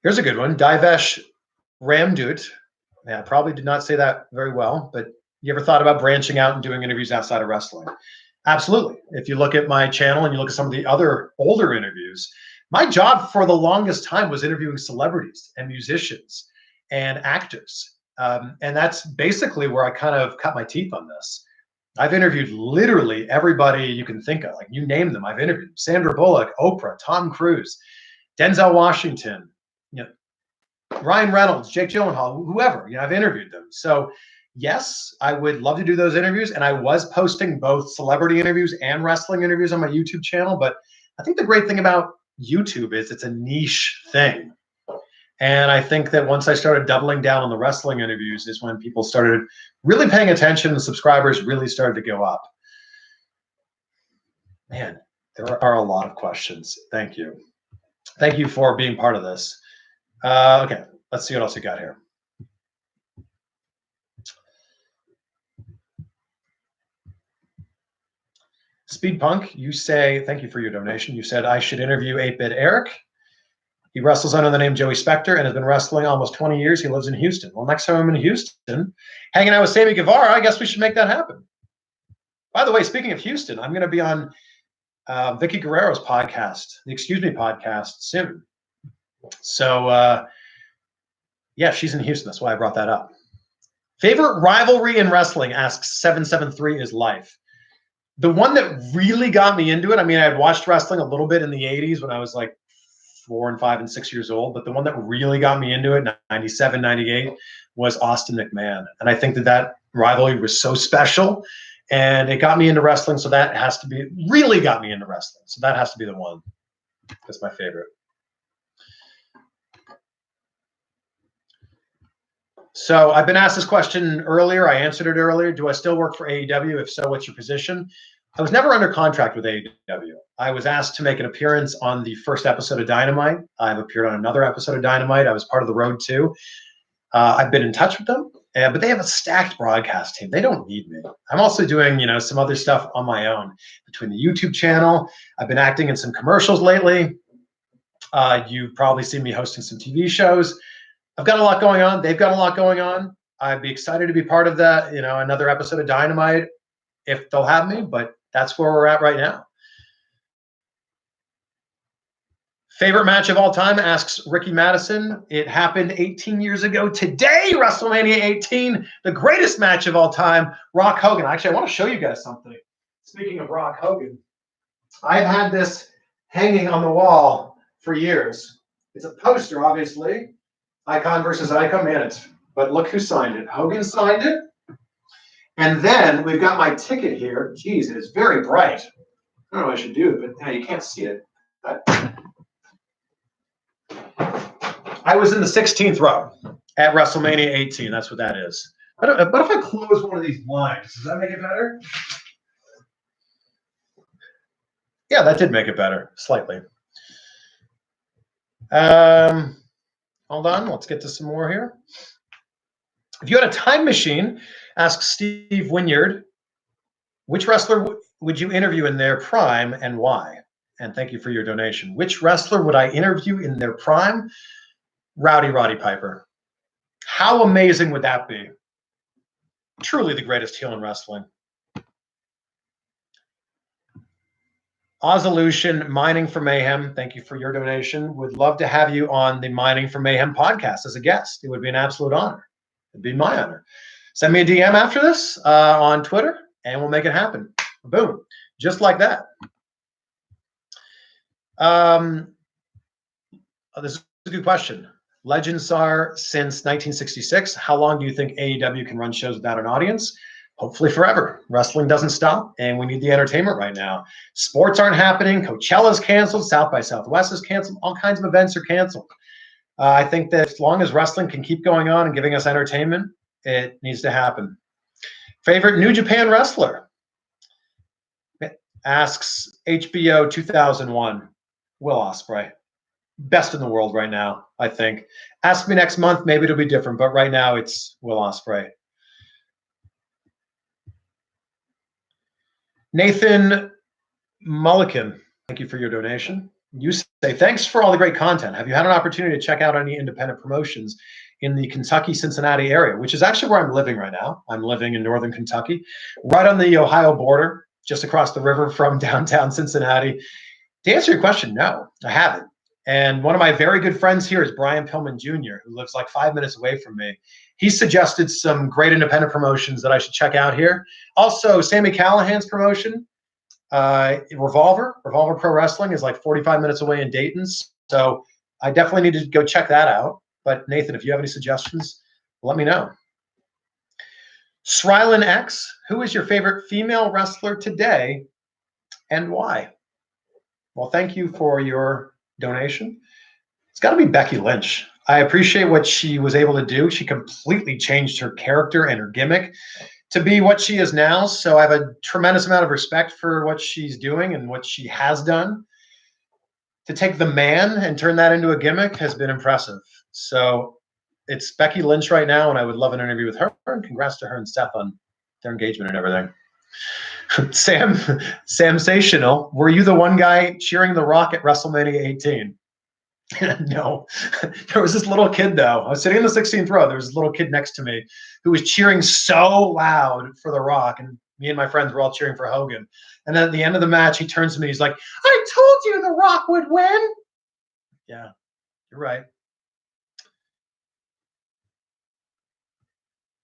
S1: Here's a good one. Divesh Ramdut. Yeah, I probably did not say that very well, but you ever thought about branching out and doing interviews outside of wrestling? Absolutely. If you look at my channel and you look at some of the other older interviews, my job for the longest time was interviewing celebrities and musicians and actors. And that's basically where I kind of cut my teeth on this. I've interviewed literally everybody you can think of. Like, you name them, I've interviewed. Sandra Bullock, Oprah, Tom Cruise, Denzel Washington, Ryan Reynolds, Jake Gyllenhaal, whoever. I've interviewed them. So yes, I would love to do those interviews. And I was posting both celebrity interviews and wrestling interviews on my YouTube channel. But I think the great thing about YouTube is it's a niche thing. And I think that once I started doubling down on the wrestling interviews is when people started really paying attention and subscribers really started to go up. Man, there are a lot of questions. Thank you. Thank you for being part of this. Okay, let's see what else we got here. Speed Punk, you say, thank you for your donation. You said I should interview 8-Bit Eric. He wrestles under the name Joey Specter and has been wrestling almost 20 years. He lives in Houston. Well, next time I'm in Houston, hanging out with Sammy Guevara, I guess we should make that happen. By the way, speaking of Houston, I'm going to be on Vicky Guerrero's podcast, the Excuse Me podcast, soon. So, yeah, she's in Houston. That's why I brought that up. Favorite rivalry in wrestling, asks 773 is life. The one that really got me into it, I mean, I had watched wrestling a little bit in the 80s when I was like 4 and 5 and 6 years old, but the one that really got me into it, 97, 98, was Austin McMahon. And I think that rivalry was so special and it got me into wrestling. So that has to be, really got me into wrestling. So that has to be the one. That's my favorite. So I've been asked this question earlier. I answered it earlier. Do I still work for AEW? If so, what's your position? I was never under contract with AEW. I was asked to make an appearance on the first episode of Dynamite. I've appeared on another episode of Dynamite. I was part of the Road too. I've been in touch with them, but they have a stacked broadcast team. They don't need me. I'm also doing, some other stuff on my own between the YouTube channel. I've been acting in some commercials lately. You've probably seen me hosting some TV shows. I've got a lot going on. They've got a lot going on. I'd be excited to be part of that, another episode of Dynamite if they'll have me, but that's where we're at right now. Favorite match of all time, asks Ricky Madison. It happened 18 years ago today, WrestleMania 18, the greatest match of all time, Rock Hogan. Actually, I want to show you guys something. Speaking of Rock Hogan, I've had this hanging on the wall for years. It's a poster, obviously. Icon versus icon, man, but look who signed it. Hogan signed it. And then we've got my ticket here. Geez, it is very bright. I don't know what I should do, but you can't see it. I was in the 16th row at WrestleMania 18. That's what that is. But if I close one of these blinds, does that make it better? Yeah, that did make it better, slightly. Hold on, let's get to some more here. If you had a time machine, asks Steve Wynyard, which wrestler would you interview in their prime and why? And thank you for your donation. Which wrestler would I interview in their prime? Roddy Piper. How amazing would that be? Truly the greatest heel in wrestling. Ozolution, Mining for Mayhem, thank you for your donation. Would love to have you on the Mining for Mayhem podcast as a guest. It would be an absolute honor. It'd be my honor. Send me a DM after this on Twitter, and we'll make it happen. Boom. Just like that. This is a good question. Legends are since 1966. How long do you think AEW can run shows without an audience? Hopefully forever. Wrestling doesn't stop, and we need the entertainment right now. Sports aren't happening. Coachella's canceled. South by Southwest is canceled. All kinds of events are canceled. I think that as long as wrestling can keep going on and giving us entertainment, it needs to happen. Favorite New Japan wrestler? Asks HBO 2001. Will Ospreay. Best in the world right now, I think. Ask me next month, maybe it'll be different, but right now it's Will Ospreay. Nathan Mulliken, thank you for your donation. You say, thanks for all the great content. Have you had an opportunity to check out any independent promotions in the Kentucky-Cincinnati area, which is actually where I'm living right now. I'm living in northern Kentucky, right on the Ohio border, just across the river from downtown Cincinnati. To answer your question, no, I haven't. And one of my very good friends here is Brian Pillman Jr., who lives like 5 minutes away from me. He suggested some great independent promotions that I should check out here. Also, Sami Callihan's promotion, Revolver Pro Wrestling, is like 45 minutes away in Dayton. So I definitely need to go check that out. But Nathan, if you have any suggestions, let me know. Srylan X, who is your favorite female wrestler today and why? Well, thank you for your donation. It's got to be Becky Lynch. I appreciate what she was able to do. She completely changed her character and her gimmick to be what she is now. So I have a tremendous amount of respect for what she's doing and what she has done. To take the man and turn that into a gimmick has been impressive. So it's Becky Lynch right now, and I would love an interview with her. And congrats to her and Steph on their engagement and everything. Sam Sensational, were you the one guy cheering The Rock at WrestleMania 18? No. There was this little kid, though. I was sitting in the 16th row. There was this little kid next to me who was cheering so loud for The Rock, and me and my friends were all cheering for Hogan. And then at the end of the match, he turns to me. He's like, I told you The Rock would win. Yeah, you're right.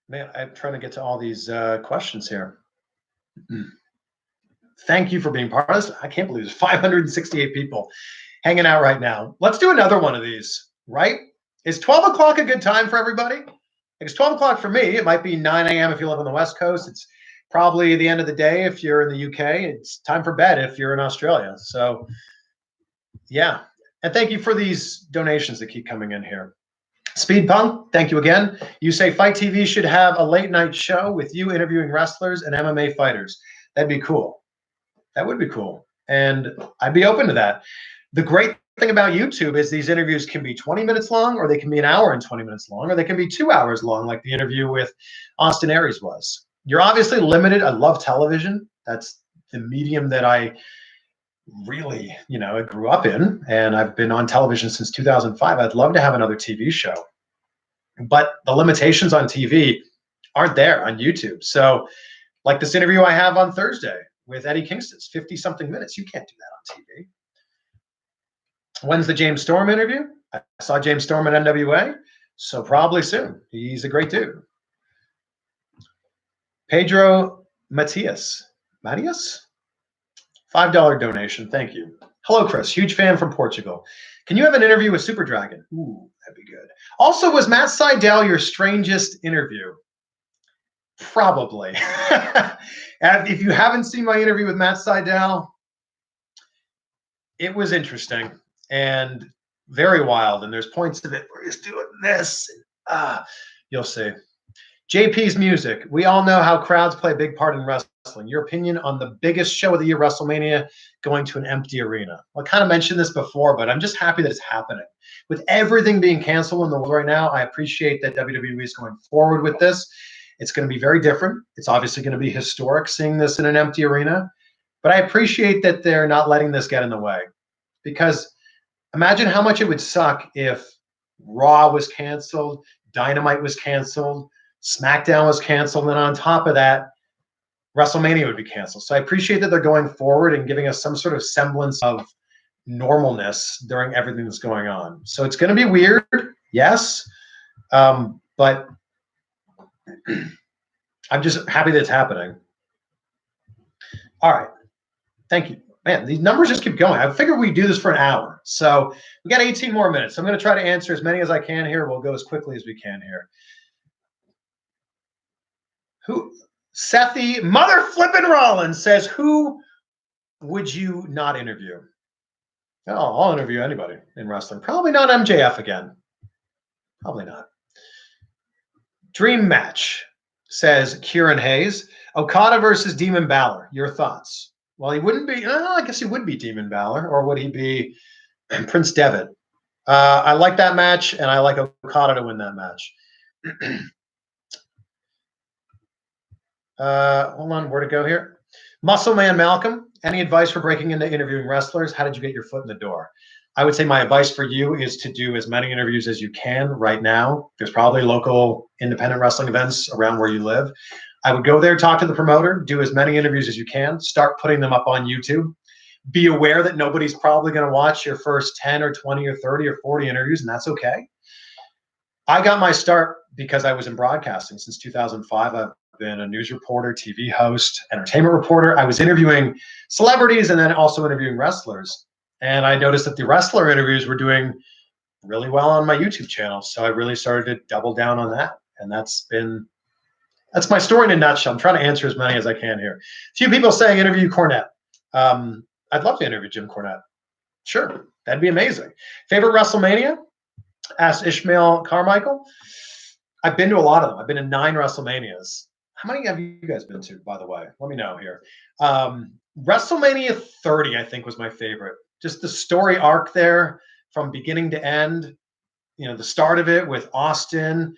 S1: Man, I'm trying to get to all these questions here. Thank you for being part of this. I can't believe there's 568 people hanging out right now. Let's do another one of these, right? Is 12 o'clock a good time for everybody? It's 12 o'clock for me. It might be 9 a.m. if you live on the West Coast. It's probably the end of the day if you're in the UK. It's time for bed if you're in Australia. So, yeah. And thank you for these donations that keep coming in here. Speed Punk, thank you again. You say Fight TV should have a late night show with you interviewing wrestlers and MMA fighters. That'd be cool. That would be cool. And I'd be open to that. The great thing about YouTube is these interviews can be 20 minutes long, or they can be an hour and 20 minutes long, or they can be 2 hours long, like the interview with Austin Aries was. You're obviously limited. I love television. That's the medium that I really, I grew up in, and I've been on television since 2005. I'd love to have another TV show, but the limitations on TV aren't there on YouTube. So like this interview I have on Thursday with Eddie Kingston, 50 something minutes. You can't do that on TV. When's the James Storm interview? I saw James Storm at NWA, so probably soon. He's a great dude. Pedro Matias, $5 donation. Thank you. Hello, Chris. Huge fan from Portugal. Can you have an interview with Super Dragon? Ooh, that'd be good. Also, was Matt Sydal your strangest interview? Probably. And if you haven't seen my interview with Matt Sydal, it was interesting and very wild. And there's points of it where he's doing this. You'll see. JP's music. We all know how crowds play a big part in wrestling. Your opinion on the biggest show of the year, WrestleMania, going to an empty arena? Well, I kind of mentioned this before, but I'm just happy that it's happening. With everything being canceled in the world right now, I appreciate that WWE is going forward with this. It's going to be very different. It's obviously going to be historic seeing this in an empty arena. But I appreciate that they're not letting this get in the way. Because imagine how much it would suck if Raw was canceled, Dynamite was canceled, SmackDown was canceled, and on top of that, WrestleMania would be canceled. So I appreciate that they're going forward and giving us some sort of semblance of normalness during everything that's going on. So it's going to be weird, yes, but I'm just happy that it's happening. All right. Thank you. Man, these numbers just keep going. I figured we'd do this for an hour. So we got 18 more minutes. So I'm going to try to answer as many as I can here. We'll go as quickly as we can here. Sethy Mother Flippin' Rollins says, who would you not interview? Oh, I'll interview anybody in wrestling. Probably not MJF again. Probably not. Dream Match says Kieran Hayes. Okada versus Demon Balor. Your thoughts? Well, he wouldn't be. I guess he would be Demon Balor, or would he be Prince Devitt? I like that match, and I like Okada to win that match. Hold on, where to go here? Muscle Man Malcolm, any advice for breaking into interviewing wrestlers? How did you get your foot in the door? I would say my advice for you is to do as many interviews as you can right now. There's probably local independent wrestling events around where you live. I would go there, talk to the promoter, do as many interviews as you can, start putting them up on YouTube. Be aware that nobody's probably going to watch your first 10 or 20 or 30 or 40 interviews, and that's okay. I got my start because I was in broadcasting since 2005. I've been a news reporter, TV host, entertainment reporter. I was interviewing celebrities and then also interviewing wrestlers. And I noticed that the wrestler interviews were doing really well on my YouTube channel. So I really started to double down on that. And that's my story in a nutshell. I'm trying to answer as many as I can here. A few people saying interview Cornette. I'd love to interview Jim Cornette. Sure, that'd be amazing. Favorite WrestleMania? Asked Ishmael Carmichael. I've been to a lot of them. I've been to 9 WrestleManias. How many have you guys been to, by the way? Let me know here. WrestleMania 30, I think, was my favorite. Just the story arc there from beginning to end. The start of it with Austin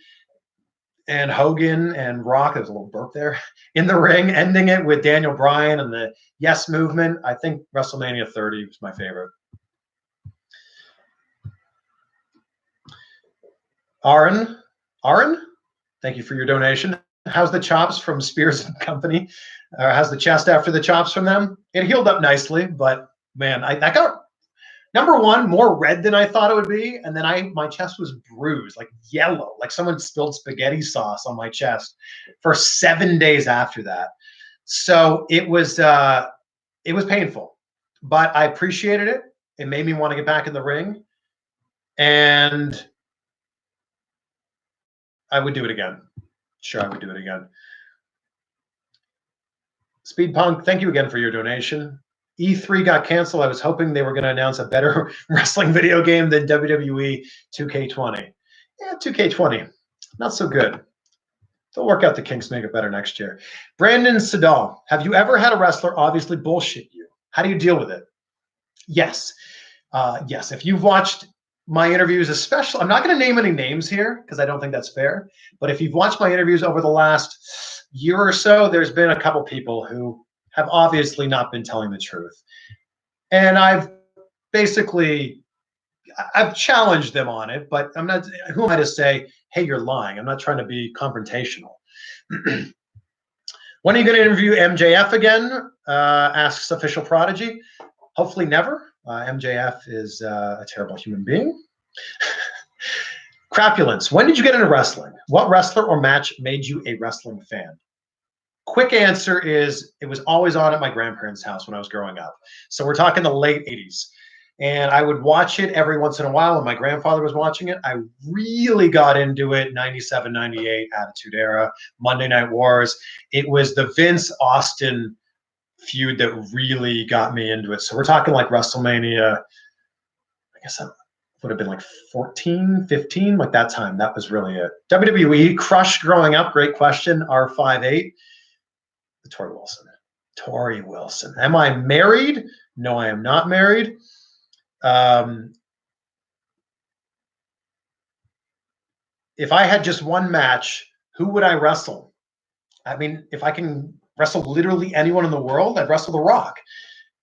S1: and Hogan and Rock. There's a little burp there in the ring. Ending it with Daniel Bryan and the Yes Movement. I think WrestleMania 30 was my favorite. Aaron, thank you for your donation. How's the chops from Spears and Company? How's the chest after the chops from them? It healed up nicely, but man, I got, number one, more red than I thought it would be, and then my chest was bruised, like yellow, like someone spilled spaghetti sauce on my chest for 7 days after that. So it was it was painful, but I appreciated it. It made me want to get back in the ring, and I would do it again. Sure, I would do it again. Speed Punk, thank you again for your donation. E3 got canceled. I was hoping they were going to announce a better wrestling video game than WWE 2K20. Yeah, 2K20, not so good. They'll work out the kinks, make it better next year. Brandon Sedal, have you ever had a wrestler obviously bullshit you? How do you deal with it? Yes. Yes. If you've watched my interviews, especially, I'm not going to name any names here because I don't think that's fair. But if you've watched my interviews over the last year or so, there's been a couple people who have obviously not been telling the truth. And I've challenged them on it, but I'm not, who am I to say, hey, you're lying? I'm not trying to be confrontational. When are you going to interview MJF again? Asks Official Prodigy. Hopefully never. MJF is a terrible human being. Crapulence. When did you get into wrestling? What wrestler or match made you a wrestling fan? Quick answer is it was always on at my grandparents' house when I was growing up. So we're talking the late 80s. And I would watch it every once in a while when my grandfather was watching it. I really got into it 97, 98, Attitude Era, Monday Night Wars. It was the Vince Austin feud that really got me into it. So we're talking like Wrestlemania, I guess that would have been like 14, 15, like that time. That was really it. WWE, Crush growing up, great question, R58. Tori Wilson. Am I married? No, I am not married. If I had just one match, who would I wrestle? I mean, if I can wrestle literally anyone in the world, I'd wrestle The Rock.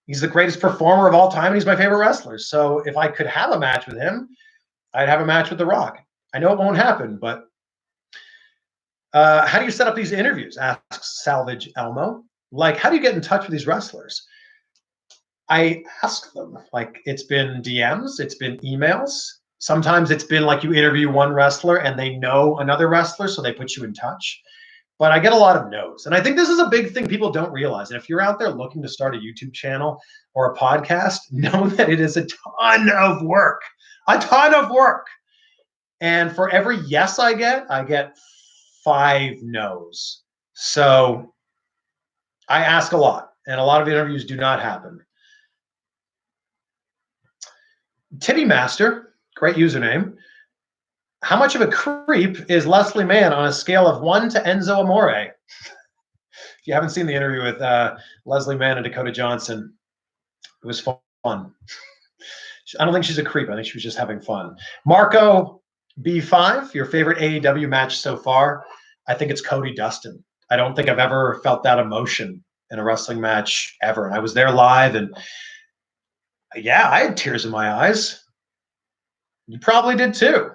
S1: He's the greatest performer of all time, and he's my favorite wrestler. So if I could have a match with him, I'd have a match with The Rock. I know it won't happen, but how do you set up these interviews? Asks Salvage Elmo. Like, how do you get in touch with these wrestlers? I ask them. Like, it's been DMs, it's been emails. Sometimes it's been like you interview one wrestler and they know another wrestler, so they put you in touch. But I get a lot of no's. And I think this is a big thing people don't realize. And if you're out there looking to start a YouTube channel or a podcast, know that it is a ton of work. A ton of work. And for every yes I get 5 no's. So I ask a lot. And a lot of interviews do not happen. Titty Master, great username. How much of a creep is Leslie Mann on a scale of 1 to Enzo Amore? If you haven't seen the interview with Leslie Mann and Dakota Johnson, it was fun. I don't think she's a creep. I think she was just having fun. Marco B5, your favorite AEW match so far? I think it's Cody Dustin. I don't think I've ever felt that emotion in a wrestling match ever. And I was there live, and yeah, I had tears in my eyes. You probably did too.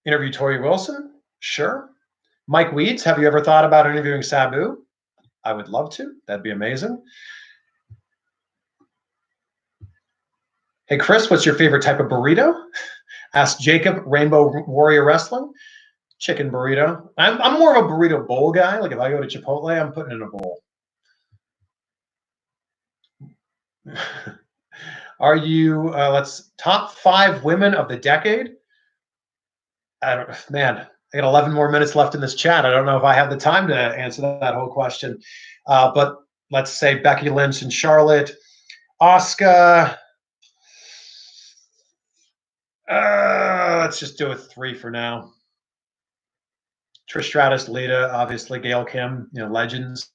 S1: Interview Tori Wilson? Sure. Mike Weeds, have you ever thought about interviewing Sabu? I would love to. That'd be amazing. Hey, Chris, what's your favorite type of burrito? Asked Jacob, Rainbow Warrior Wrestling. Chicken burrito. I'm more of a burrito bowl guy. Like if I go to Chipotle, I'm putting it in a bowl. Are you, let's top 5 women of the decade? Man, I got 11 more minutes left in this chat. I don't know if I have the time to answer that whole question. But let's say Becky Lynch and Charlotte. Asuka. Let's just do a 3 for now. Trish Stratus, Lita, obviously Gail Kim, legends.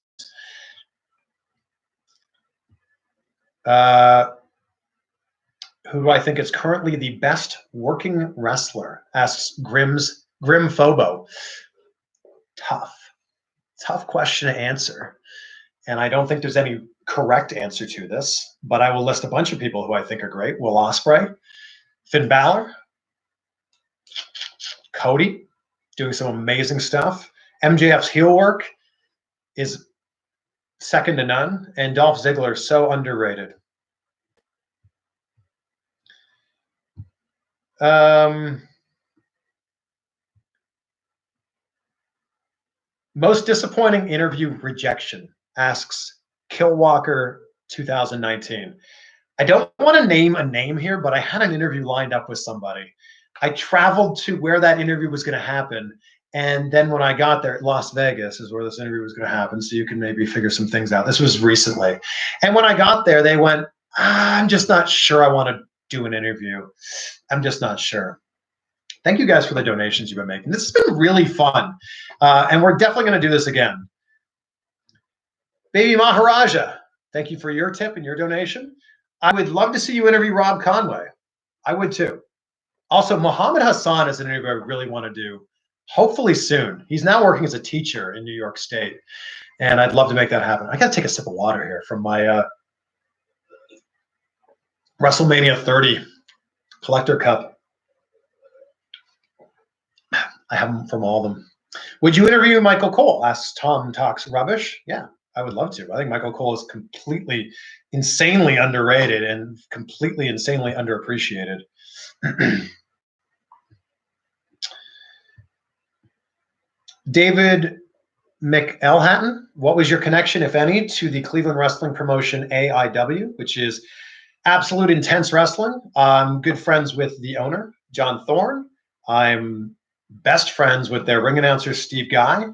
S1: Who do I think is currently the best working wrestler? Asks Grim Phobo. Tough question to answer. And I don't think there's any correct answer to this, but I will list a bunch of people who I think are great. Will Ospreay, Finn Balor, Cody, doing some amazing stuff. MJF's heel work is second to none, and Dolph Ziggler so underrated. Most disappointing interview rejection, asks Killwalker 2019. I don't want to name a name here, but I had an interview lined up with somebody. I traveled to where that interview was going to happen. And then when I got there, Las Vegas is where this interview was going to happen. So you can maybe figure some things out. This was recently. And when I got there, they went, I'm just not sure I want to do an interview. I'm just not sure. Thank you guys for the donations you've been making. This has been really fun. And we're definitely going to do this again. Baby Maharaja, thank you for your tip and your donation. I would love to see you interview Rob Conway. I would too. Also, Mohammed Hassan is an interview I really want to do, hopefully soon. He's now working as a teacher in New York State, and I'd love to make that happen. I got to take a sip of water here from my Wrestlemania 30 collector cup. I have them from all of them. Would you interview Michael Cole? Asks Tom Talks Rubbish. Yeah, I would love to. I think Michael Cole is completely, insanely underrated and completely, insanely underappreciated. David McElhatton, what was your connection, if any, to the Cleveland wrestling promotion AIW, which is Absolute Intense Wrestling? I'm good friends with the owner, John Thorne. I'm best friends with their ring announcer, Steve Guy.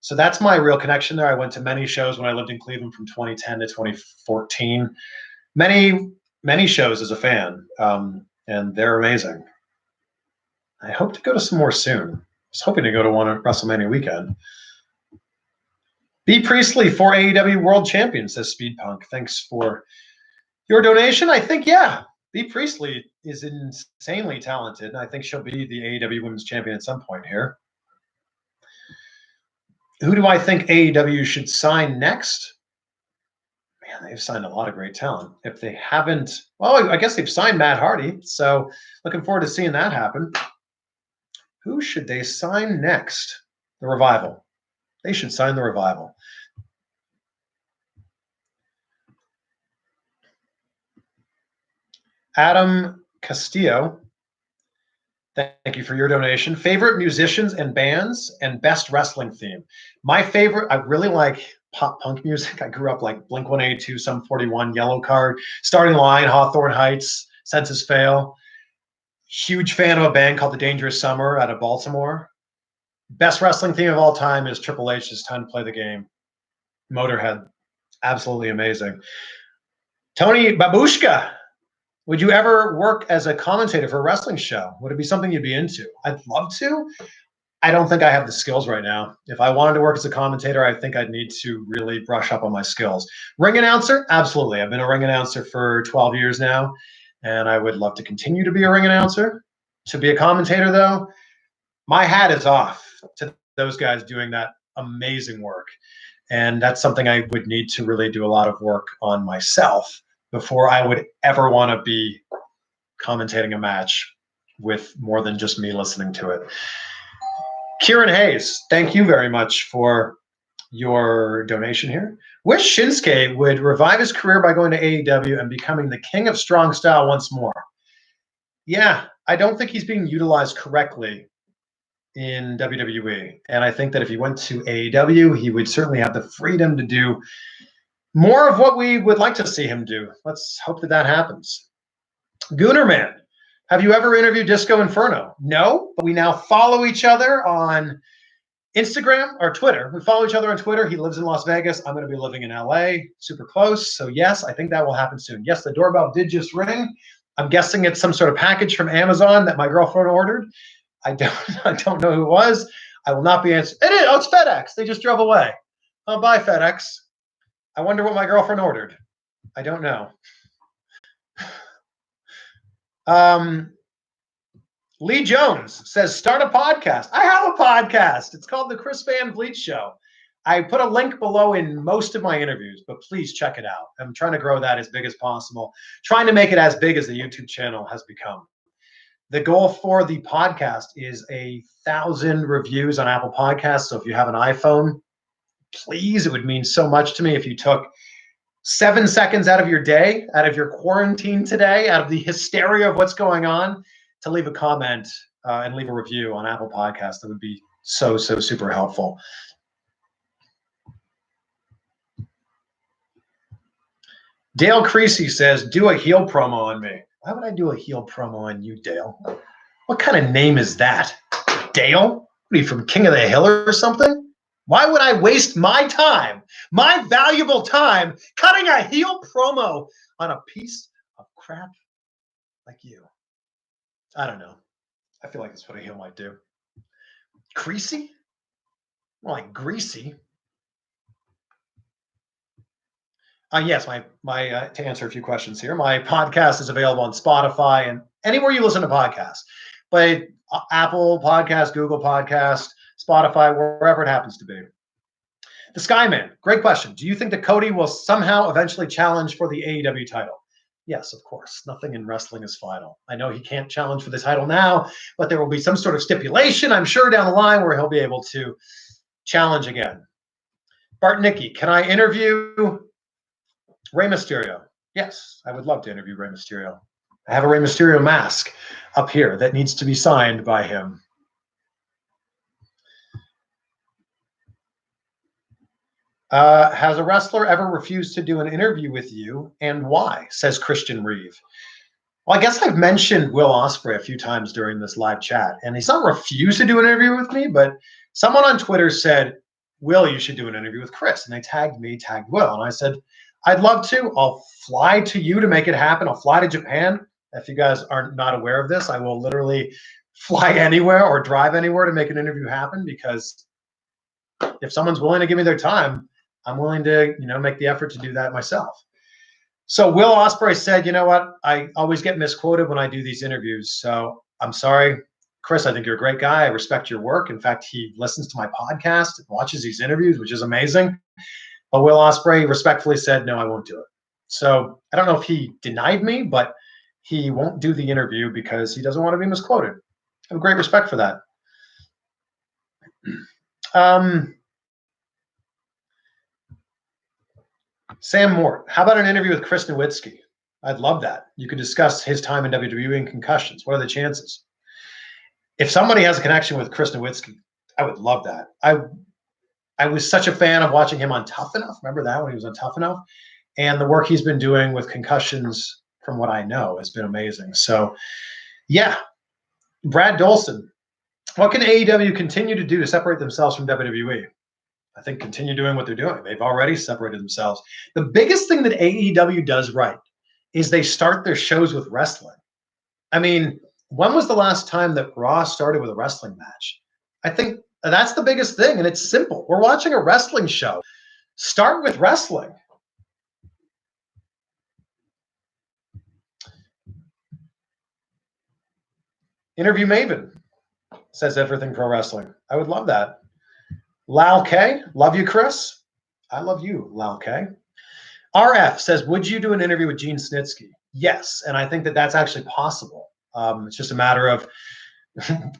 S1: So that's my real connection there. I went to many shows when I lived in Cleveland from 2010 to 2014. Many shows as a fan, and they're amazing. I hope to go to some more soon. I was hoping to go to one at WrestleMania weekend. B. Priestley for AEW World Champion, says Speed Punk. Thanks for your donation. I think, yeah, B. Priestley is insanely talented, and I think she'll be the AEW Women's Champion at some point here. Who do I think AEW should sign next? Man, they've signed a lot of great talent. If they haven't, well, I guess they've signed Matt Hardy, so looking forward to seeing that happen. Who should they sign next? The Revival. They should sign the Revival. Adam Castillo, thank you for your donation. Favorite musicians and bands and best wrestling theme. My favorite, I really like pop punk music. I grew up like Blink-182, Sum 41, Yellow Card, Starting Line, Hawthorne Heights, Census Fail. Huge fan of a band called The Dangerous Summer out of Baltimore. Best wrestling theme of all time is Triple H's Time to Play the Game. Motorhead, absolutely amazing. Tony Babushka, would you ever work as a commentator for a wrestling show? Would it be something you'd be into? I'd love to. I don't think I have the skills right now. If I wanted to work as a commentator, I think I'd need to really brush up on my skills. Ring announcer? Absolutely. I've been a ring announcer for 12 years now, and I would love to continue to be a ring announcer. To be a commentator, though, my hat is off to those guys doing that amazing work. And that's something I would need to really do a lot of work on myself before I would ever want to be commentating a match with more than just me listening to it. Kieran Hayes, thank you very much for your donation here. Wish Shinsuke would revive his career by going to AEW and becoming the king of strong style once more. Yeah, I don't think he's being utilized correctly in WWE. And I think that if he went to AEW, he would certainly have the freedom to do more of what we would like to see him do. Let's hope that that happens. Goonerman, have you ever interviewed Disco Inferno? No, but we now follow each other on Instagram or Twitter. We follow each other on Twitter. He lives in Las Vegas. I'm going to be living in LA, super close. So yes, I think that will happen soon. Yes, the doorbell did just ring. I'm guessing it's some sort of package from Amazon that my girlfriend ordered. I don't know who it was. I will not be answering. It is. Oh, it's FedEx. They just drove away. Oh, bye, FedEx. I wonder what my girlfriend ordered. I don't know. Lee Jones says, start a podcast. I have a podcast. It's called The Chris Van Vliet Show. I put a link below in most of my interviews, but please check it out. I'm trying to grow that as big as possible, trying to make it as big as the YouTube channel has become. The goal for the podcast is 1,000 reviews on Apple Podcasts. So if you have an iPhone, please, it would mean so much to me if you took 7 seconds out of your day, out of your quarantine today, out of the hysteria of what's going on, to leave a comment and leave a review on Apple Podcasts. That would be so super helpful. Dale Creasy says, do a heel promo on me. Why would I do a heel promo on you, Dale? What kind of name is that? Dale? What are you, from King of the Hill or something? Why would I waste my time, my valuable time, cutting a heel promo on a piece of crap like you? I don't know. I feel like that's what a heel might do. Creasy? More like greasy. Yes, my to answer a few questions here, my podcast is available on Spotify and anywhere you listen to podcasts, but Apple Podcast, Google Podcast, Spotify, wherever it happens to be. The Skyman, great question. Do you think that Cody will somehow eventually challenge for the AEW title? Yes, of course. Nothing in wrestling is final. I know he can't challenge for the title now, but there will be some sort of stipulation, I'm sure, down the line where he'll be able to challenge again. Bart Nicky, can I interview Rey Mysterio? Yes, I would love to interview Rey Mysterio. I have a Rey Mysterio mask up here that needs to be signed by him. Has a wrestler ever refused to do an interview with you, and why? Says Christian Reeve. Well, I guess I've mentioned Will Ospreay a few times during this live chat, and he's not refused to do an interview with me, but someone on Twitter said, Will, you should do an interview with Chris. And they tagged me, tagged Will. And I said, I'd love to. I'll fly to you to make it happen. I'll fly to Japan. If you guys are not aware of this, I will literally fly anywhere or drive anywhere to make an interview happen, because if someone's willing to give me their time, I'm willing to, make the effort to do that myself. So Will Ospreay said, you know what? I always get misquoted when I do these interviews. So I'm sorry, Chris. I think you're a great guy. I respect your work. In fact, he listens to my podcast and watches these interviews, which is amazing. But Will Ospreay respectfully said, no, I won't do it. So I don't know if he denied me, but he won't do the interview because he doesn't want to be misquoted. I have great respect for that. Sam Mort, how about an interview with Chris Nowitzki? I'd love that. You could discuss his time in WWE and concussions. What are the chances? If somebody has a connection with Chris Nowitzki, I would love that. I was such a fan of watching him on Tough Enough. Remember that when he was on Tough Enough? And the work he's been doing with concussions, from what I know, has been amazing. So, yeah. Brad Dolson, what can AEW continue to do to separate themselves from WWE? I think continue doing what they're doing. They've already separated themselves. The biggest thing that AEW does right is they start their shows with wrestling. I mean, when was the last time that Raw started with a wrestling match? I think that's the biggest thing, and it's simple. We're watching a wrestling show. Start with wrestling. Interview Maven says everything pro wrestling. I would love that. Lal K, love you, Chris. I love you, Lal K. RF says, would you do an interview with Gene Snitsky? Yes, and I think that that's actually possible. It's just a matter of,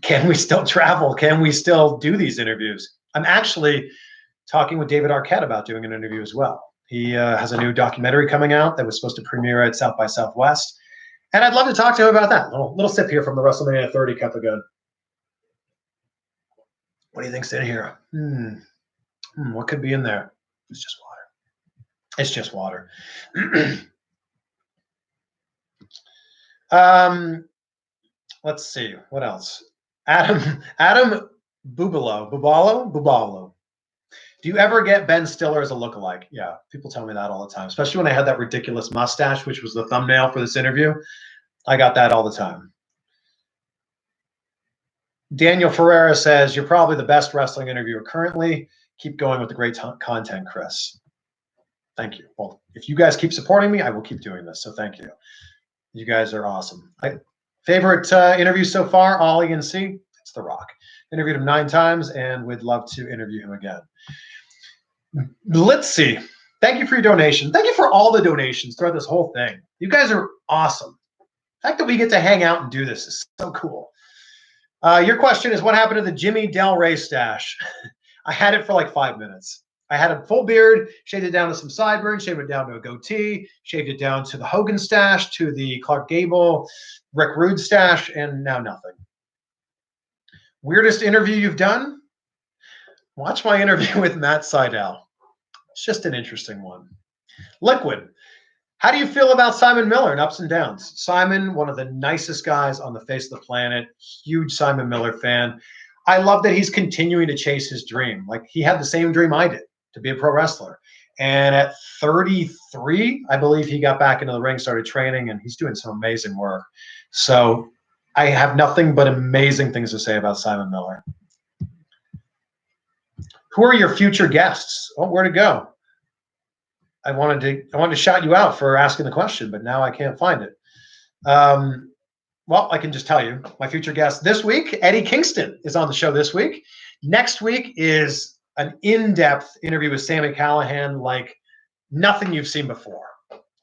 S1: can we still travel? Can we still do these interviews? I'm actually talking with David Arquette about doing an interview as well. He has a new documentary coming out that was supposed to premiere at South by Southwest. And I'd love to talk to him about that. Little sip here from the WrestleMania 30 cup again. What do you think's in here? What could be in there? It's just water. It's just water. Let's see. What else? Adam Bubalo. Do you ever get Ben Stiller as a lookalike? Yeah, people tell me that all the time, especially when I had that ridiculous mustache, which was the thumbnail for this interview. I got that all the time. Daniel Ferreira says, you're probably the best wrestling interviewer currently. Keep going with the great content, Chris. Thank you. Well, if you guys keep supporting me, I will keep doing this. So thank you. You guys are awesome. Favorite interview so far, Ollie and C, it's The Rock. Interviewed him 9 times and would love to interview him again. Let's see. Thank you for your donation. Thank you for all the donations throughout this whole thing. You guys are awesome. The fact that we get to hang out and do this is so cool. Your question is, what happened to the Jimmy Delray stash? I had it for like 5 minutes. I had a full beard, shaved it down to some sideburns, shaved it down to a goatee, shaved it down to the Hogan stash, to the Clark Gable, Rick Rude stash, and now nothing. Weirdest interview you've done? Watch my interview with Matt Sydal. It's just an interesting one. Liquid. How do you feel about Simon Miller and ups and downs? Simon, one of the nicest guys on the face of the planet. Huge Simon Miller fan. I love that he's continuing to chase his dream. Like, he had the same dream I did, to be a pro wrestler. And at 33, I believe he got back into the ring, started training, and he's doing some amazing work. So I have nothing but amazing things to say about Simon Miller. Who are your future guests? Oh, where'd it go? I wanted to shout you out for asking the question, but now I can't find it. Well, I can just tell you my future guest this week. Eddie Kingston is on the show this week. Next week is an in-depth interview with Sami Callihan like nothing you've seen before.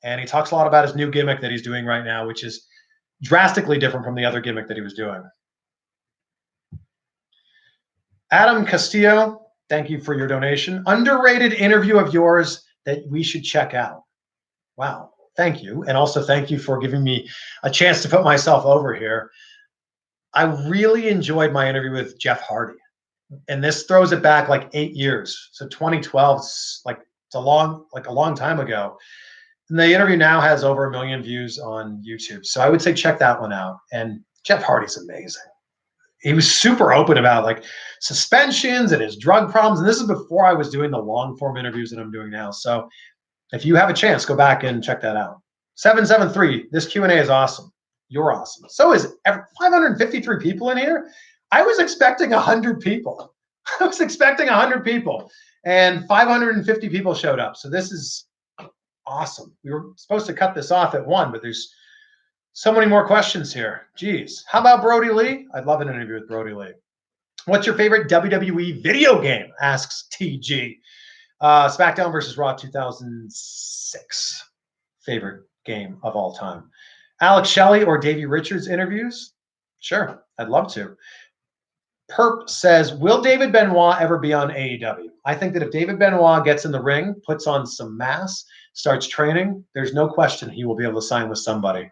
S1: And he talks a lot about his new gimmick that he's doing right now, which is drastically different from the other gimmick that he was doing. Adam Castillo, thank you for your donation. Underrated interview of yours that we should check out. Wow. Thank you. And also thank you for giving me a chance to put myself over here. I really enjoyed my interview with Jeff Hardy. And this throws it back like 8 years. So 2012, it's a long time ago. And the interview now has over 1 million views on YouTube. So I would say check that one out. And Jeff Hardy's amazing. He was super open about like suspensions and his drug problems. And this is before I was doing the long form interviews that I'm doing now. So if you have a chance, go back and check that out. 773, this Q&A is awesome. You're awesome. So is 553 people in here. I was expecting 100 people. I was expecting 100 people, and 550 people showed up. So this is awesome. We were supposed to cut this off at 1, but there's so many more questions here. Geez. How about Brody Lee? I'd love an interview with Brody Lee. What's your favorite WWE video game? Asks TG. SmackDown versus Raw 2006. Favorite game of all time. Alex Shelley or Davey Richards interviews? Sure, I'd love to. Perp says, will David Benoit ever be on AEW? I think that if David Benoit gets in the ring, puts on some mass, starts training, there's no question he will be able to sign with somebody.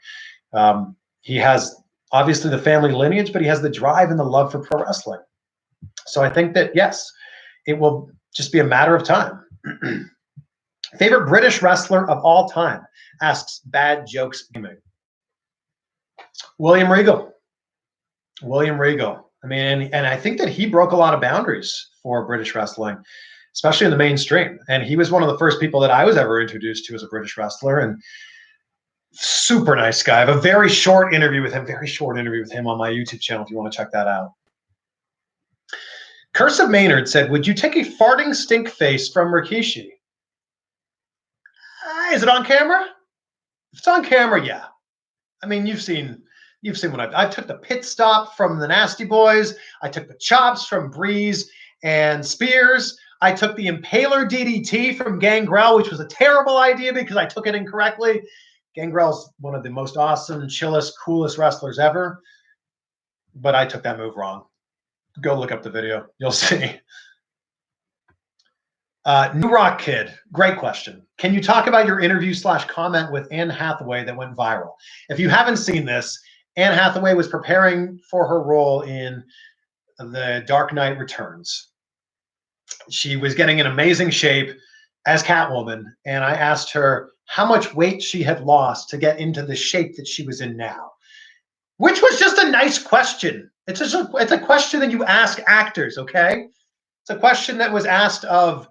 S1: He has obviously the family lineage, but he has the drive and the love for pro wrestling. So I think that, yes, it will just be a matter of time. Favorite British wrestler of all time? Asks Bad Jokes Gaming. William Regal. William Regal. I mean, and I think that he broke a lot of boundaries for British wrestling, especially in the mainstream. And he was one of the first people that I was ever introduced to as a British wrestler. And super nice guy. I have a very short interview with him on my YouTube channel if you want to check that out. Curse of Maynard said, would you take a farting stink face from Rikishi? Is it on camera? If it's on camera, yeah. I mean, you've seen what I took the pit stop from the Nasty Boys. I took the chops from Breeze and Spears. I took the Impaler DDT from Gangrel, which was a terrible idea because I took it incorrectly. Gangrel's one of the most awesome, chillest, coolest wrestlers ever. But I took that move wrong. Go look up the video. You'll see. New Rock Kid, great question. Can you talk about your interview / comment with Anne Hathaway that went viral? If you haven't seen this, Anne Hathaway was preparing for her role in The Dark Knight Returns. She was getting in amazing shape as Catwoman, and I asked her how much weight she had lost to get into the shape that she was in now, which was just a nice question. It's a question that you ask actors, okay? It's a question that was asked of,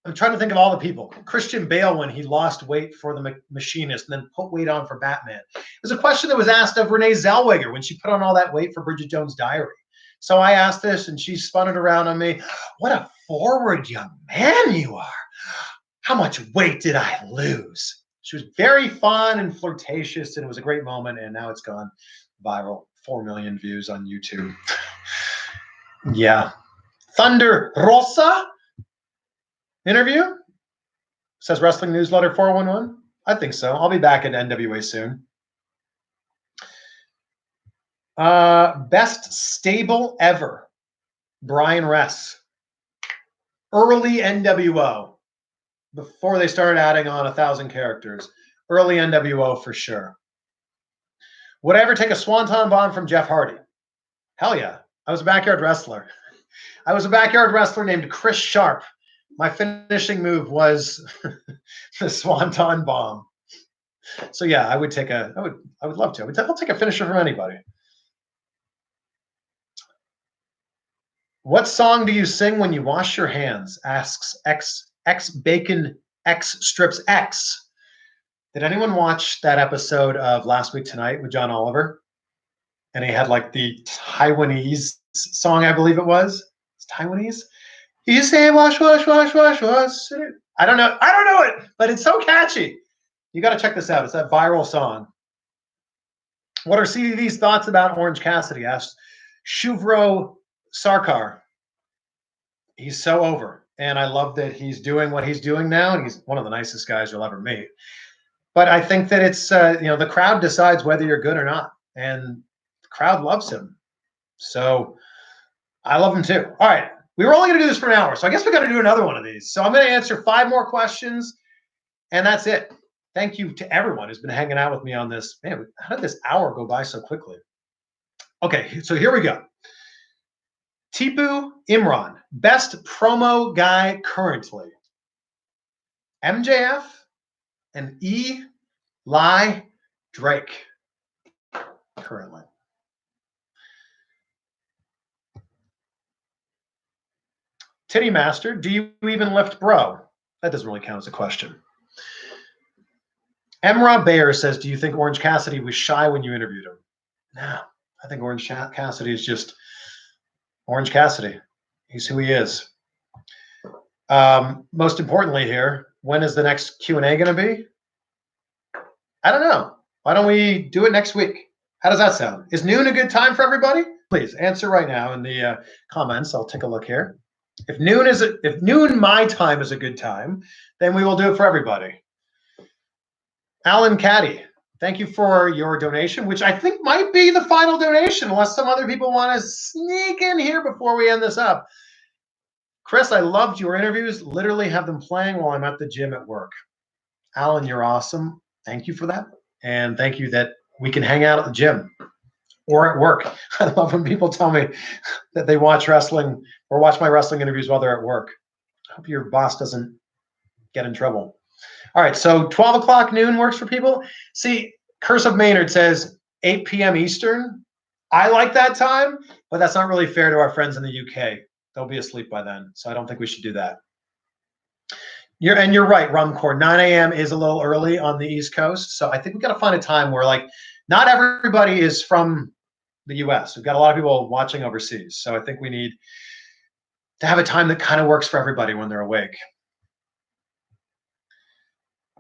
S1: I'm trying to think of all the people. Christian Bale, when he lost weight for the Machinist and then put weight on for Batman. It was a question that was asked of Renee Zellweger when she put on all that weight for Bridget Jones' Diary. So I asked this, and she spun it around on me. What a forward young man you are. How much weight did I lose? She was very fun and flirtatious, and it was a great moment, and now it's gone viral. 4 million views on YouTube. Yeah. Thunder Rosa interview? Says Wrestling Newsletter 411. I think so. I'll be back at NWA soon. Best stable ever. Brian Ress. Early NWO. Before they started adding on 1,000 characters. Early NWO for sure. Would I ever take a swanton bomb from Jeff Hardy? Hell yeah. I was a backyard wrestler. I was a backyard wrestler named Chris Sharp. My finishing move was the Swanton Bomb. So yeah, I would love to. I'll take a finisher from anybody. What song do you sing when you wash your hands? Asks X Bacon X Strips X. Did anyone watch that episode of Last Week Tonight with John Oliver? And he had like the Taiwanese song, I believe it was. It's Taiwanese. You say wash, wash, wash, wash, wash. I don't know it, but it's so catchy. You got to check this out. It's that viral song. What are CDV's thoughts about Orange Cassidy? Asked Shuvro Sarkar. He's so over. And I love that he's doing what he's doing now. And he's one of the nicest guys you'll ever meet. But I think that it's, the crowd decides whether you're good or not. And the crowd loves him. So I love him too. All right. We were only going to do this for an hour. So I guess we got to do another one of these. So I'm going to answer 5 more questions. And that's it. Thank you to everyone who's been hanging out with me on this. Man, how did this hour go by so quickly? Okay, so here we go. Tipu Imran, best promo guy currently. MJF and Eli Drake currently. Titty Master, do you even lift bro? That doesn't really count as a question. Emra Bayer says, do you think Orange Cassidy was shy when you interviewed him? No, I think Orange Cassidy is just Orange Cassidy. He's who he is. Most importantly here, when is the next Q&A going to be? I don't know. Why don't we do it next week? How does that sound? Is noon a good time for everybody? Please answer right now in the comments. I'll take a look here. If noon my time is a good time, then we will do it for everybody. Alan Caddy, thank you for your donation, which I think might be the final donation, unless some other people want to sneak in here before we end this up. Chris, I loved your interviews. Literally have them playing while I'm at the gym at work. Alan, you're awesome. Thank you for that. And thank you that we can hang out at the gym or at work. I love when people tell me that they watch wrestling or watch my wrestling interviews while they're at work. I hope your boss doesn't get in trouble. All right, so 12 o'clock noon works for people. See, Curse of Maynard says 8 p.m. Eastern. I like that time, but that's not really fair to our friends in the UK. They'll be asleep by then, so I don't think we should do that. You're right, Rumcore. 9 a.m. is a little early on the East Coast, so I think we've got to find a time where, like, not everybody is from the U.S. We've got a lot of people watching overseas, so I think we need to have a time that kind of works for everybody when they're awake.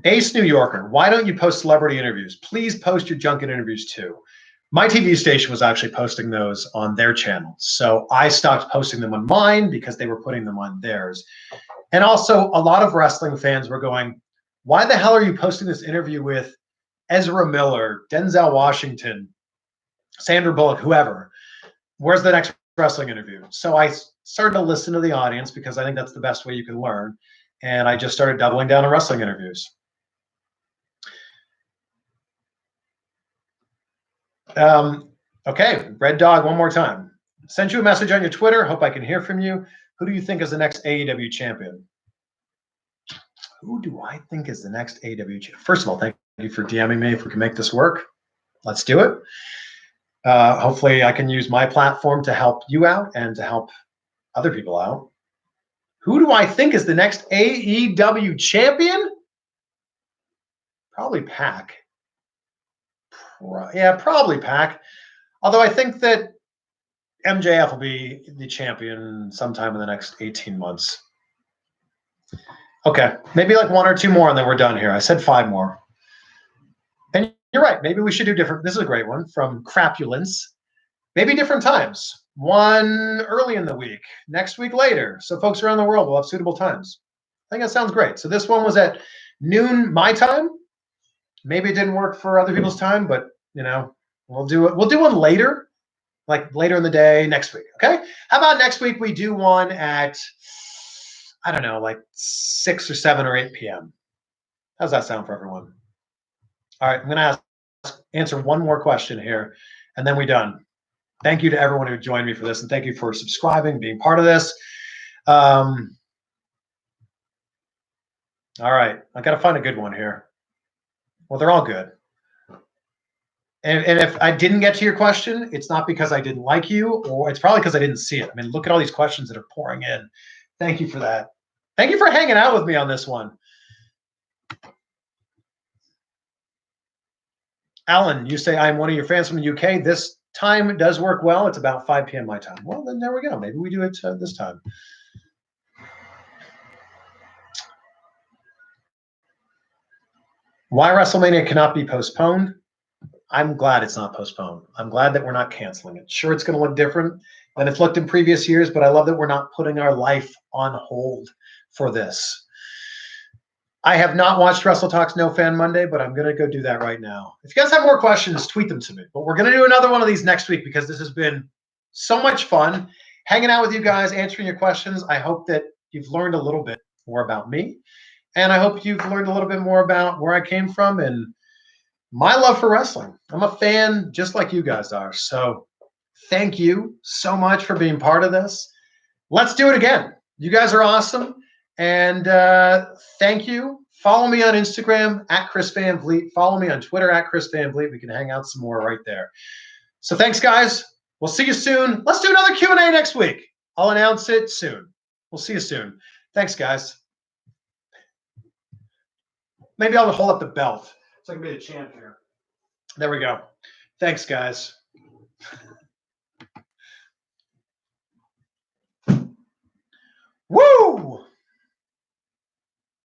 S1: Ace New Yorker, why don't you post celebrity interviews? Please post your junket interviews too. My TV station was actually posting those on their channel. So I stopped posting them on mine because they were putting them on theirs. And also a lot of wrestling fans were going, why the hell are you posting this interview with Ezra Miller, Denzel Washington, Sandra Bullock, whoever? Where's the next wrestling interview? So I started to listen to the audience because I think that's the best way you can learn. And I just started doubling down on wrestling interviews. Okay, Red Dog, one more time. Sent you a message on your Twitter. Hope I can hear from you. Who do you think is the next AEW champion? Who do I think is the next AEW champion? First of all, thank you for DMing me. If we can make this work, let's do it. Hopefully I can use my platform to help you out and to help other people out. Who do I think is the next AEW champion? Probably Pac. Yeah, probably Pac. Although I think that MJF will be the champion sometime in the next 18 months. Okay, maybe like 1 or 2 more and then we're done here. I said 5 more. And you're right. Maybe we should do different. This is a great one from Crapulence. Maybe different times. One early in the week, next week later. So folks around the world will have suitable times. I think that sounds great. So this one was at noon my time. Maybe it didn't work for other people's time, but we'll do it. We'll do one later, like later in the day next week. Okay. How about next week we do one at, I don't know, like 6 or 7 or 8 p.m. How's that sound for everyone? All right. I'm going to answer one more question here and then we're done. Thank you to everyone who joined me for this. And thank you for subscribing, being part of this. All right. I got to find a good one here. Well, they're all good. And if I didn't get to your question, it's not because I didn't like you, or it's probably because I didn't see it. I mean, look at all these questions that are pouring in. Thank you for that. Thank you for hanging out with me on this one. Alan, you say I'm one of your fans from the UK. This time does work well. It's about 5 p.m. my time. Well, then there we go. Maybe we do it this time. Why WrestleMania cannot be postponed? I'm glad it's not postponed. I'm glad that we're not canceling it. Sure, it's going to look different than it's looked in previous years, but I love that we're not putting our life on hold for this. I have not watched Wrestle Talks No Fan Monday, but I'm going to go do that right now. If you guys have more questions, tweet them to me. But we're going to do another one of these next week because this has been so much fun hanging out with you guys, answering your questions. I hope that you've learned a little bit more about me, and I hope you've learned a little bit more about where I came from and my love for wrestling. I'm a fan just like you guys are. So thank you so much for being part of this. Let's do it again. You guys are awesome. And thank you. Follow me on Instagram at Chris Van Vliet. Follow me on Twitter at Chris Van Vliet. We can hang out some more right there. So thanks, guys. We'll see you soon. Let's do another Q&A next week. I'll announce it soon. We'll see you soon. Thanks, guys. Maybe I'll hold up the belt so I can be the champ here. There we go. Thanks, guys. Woo!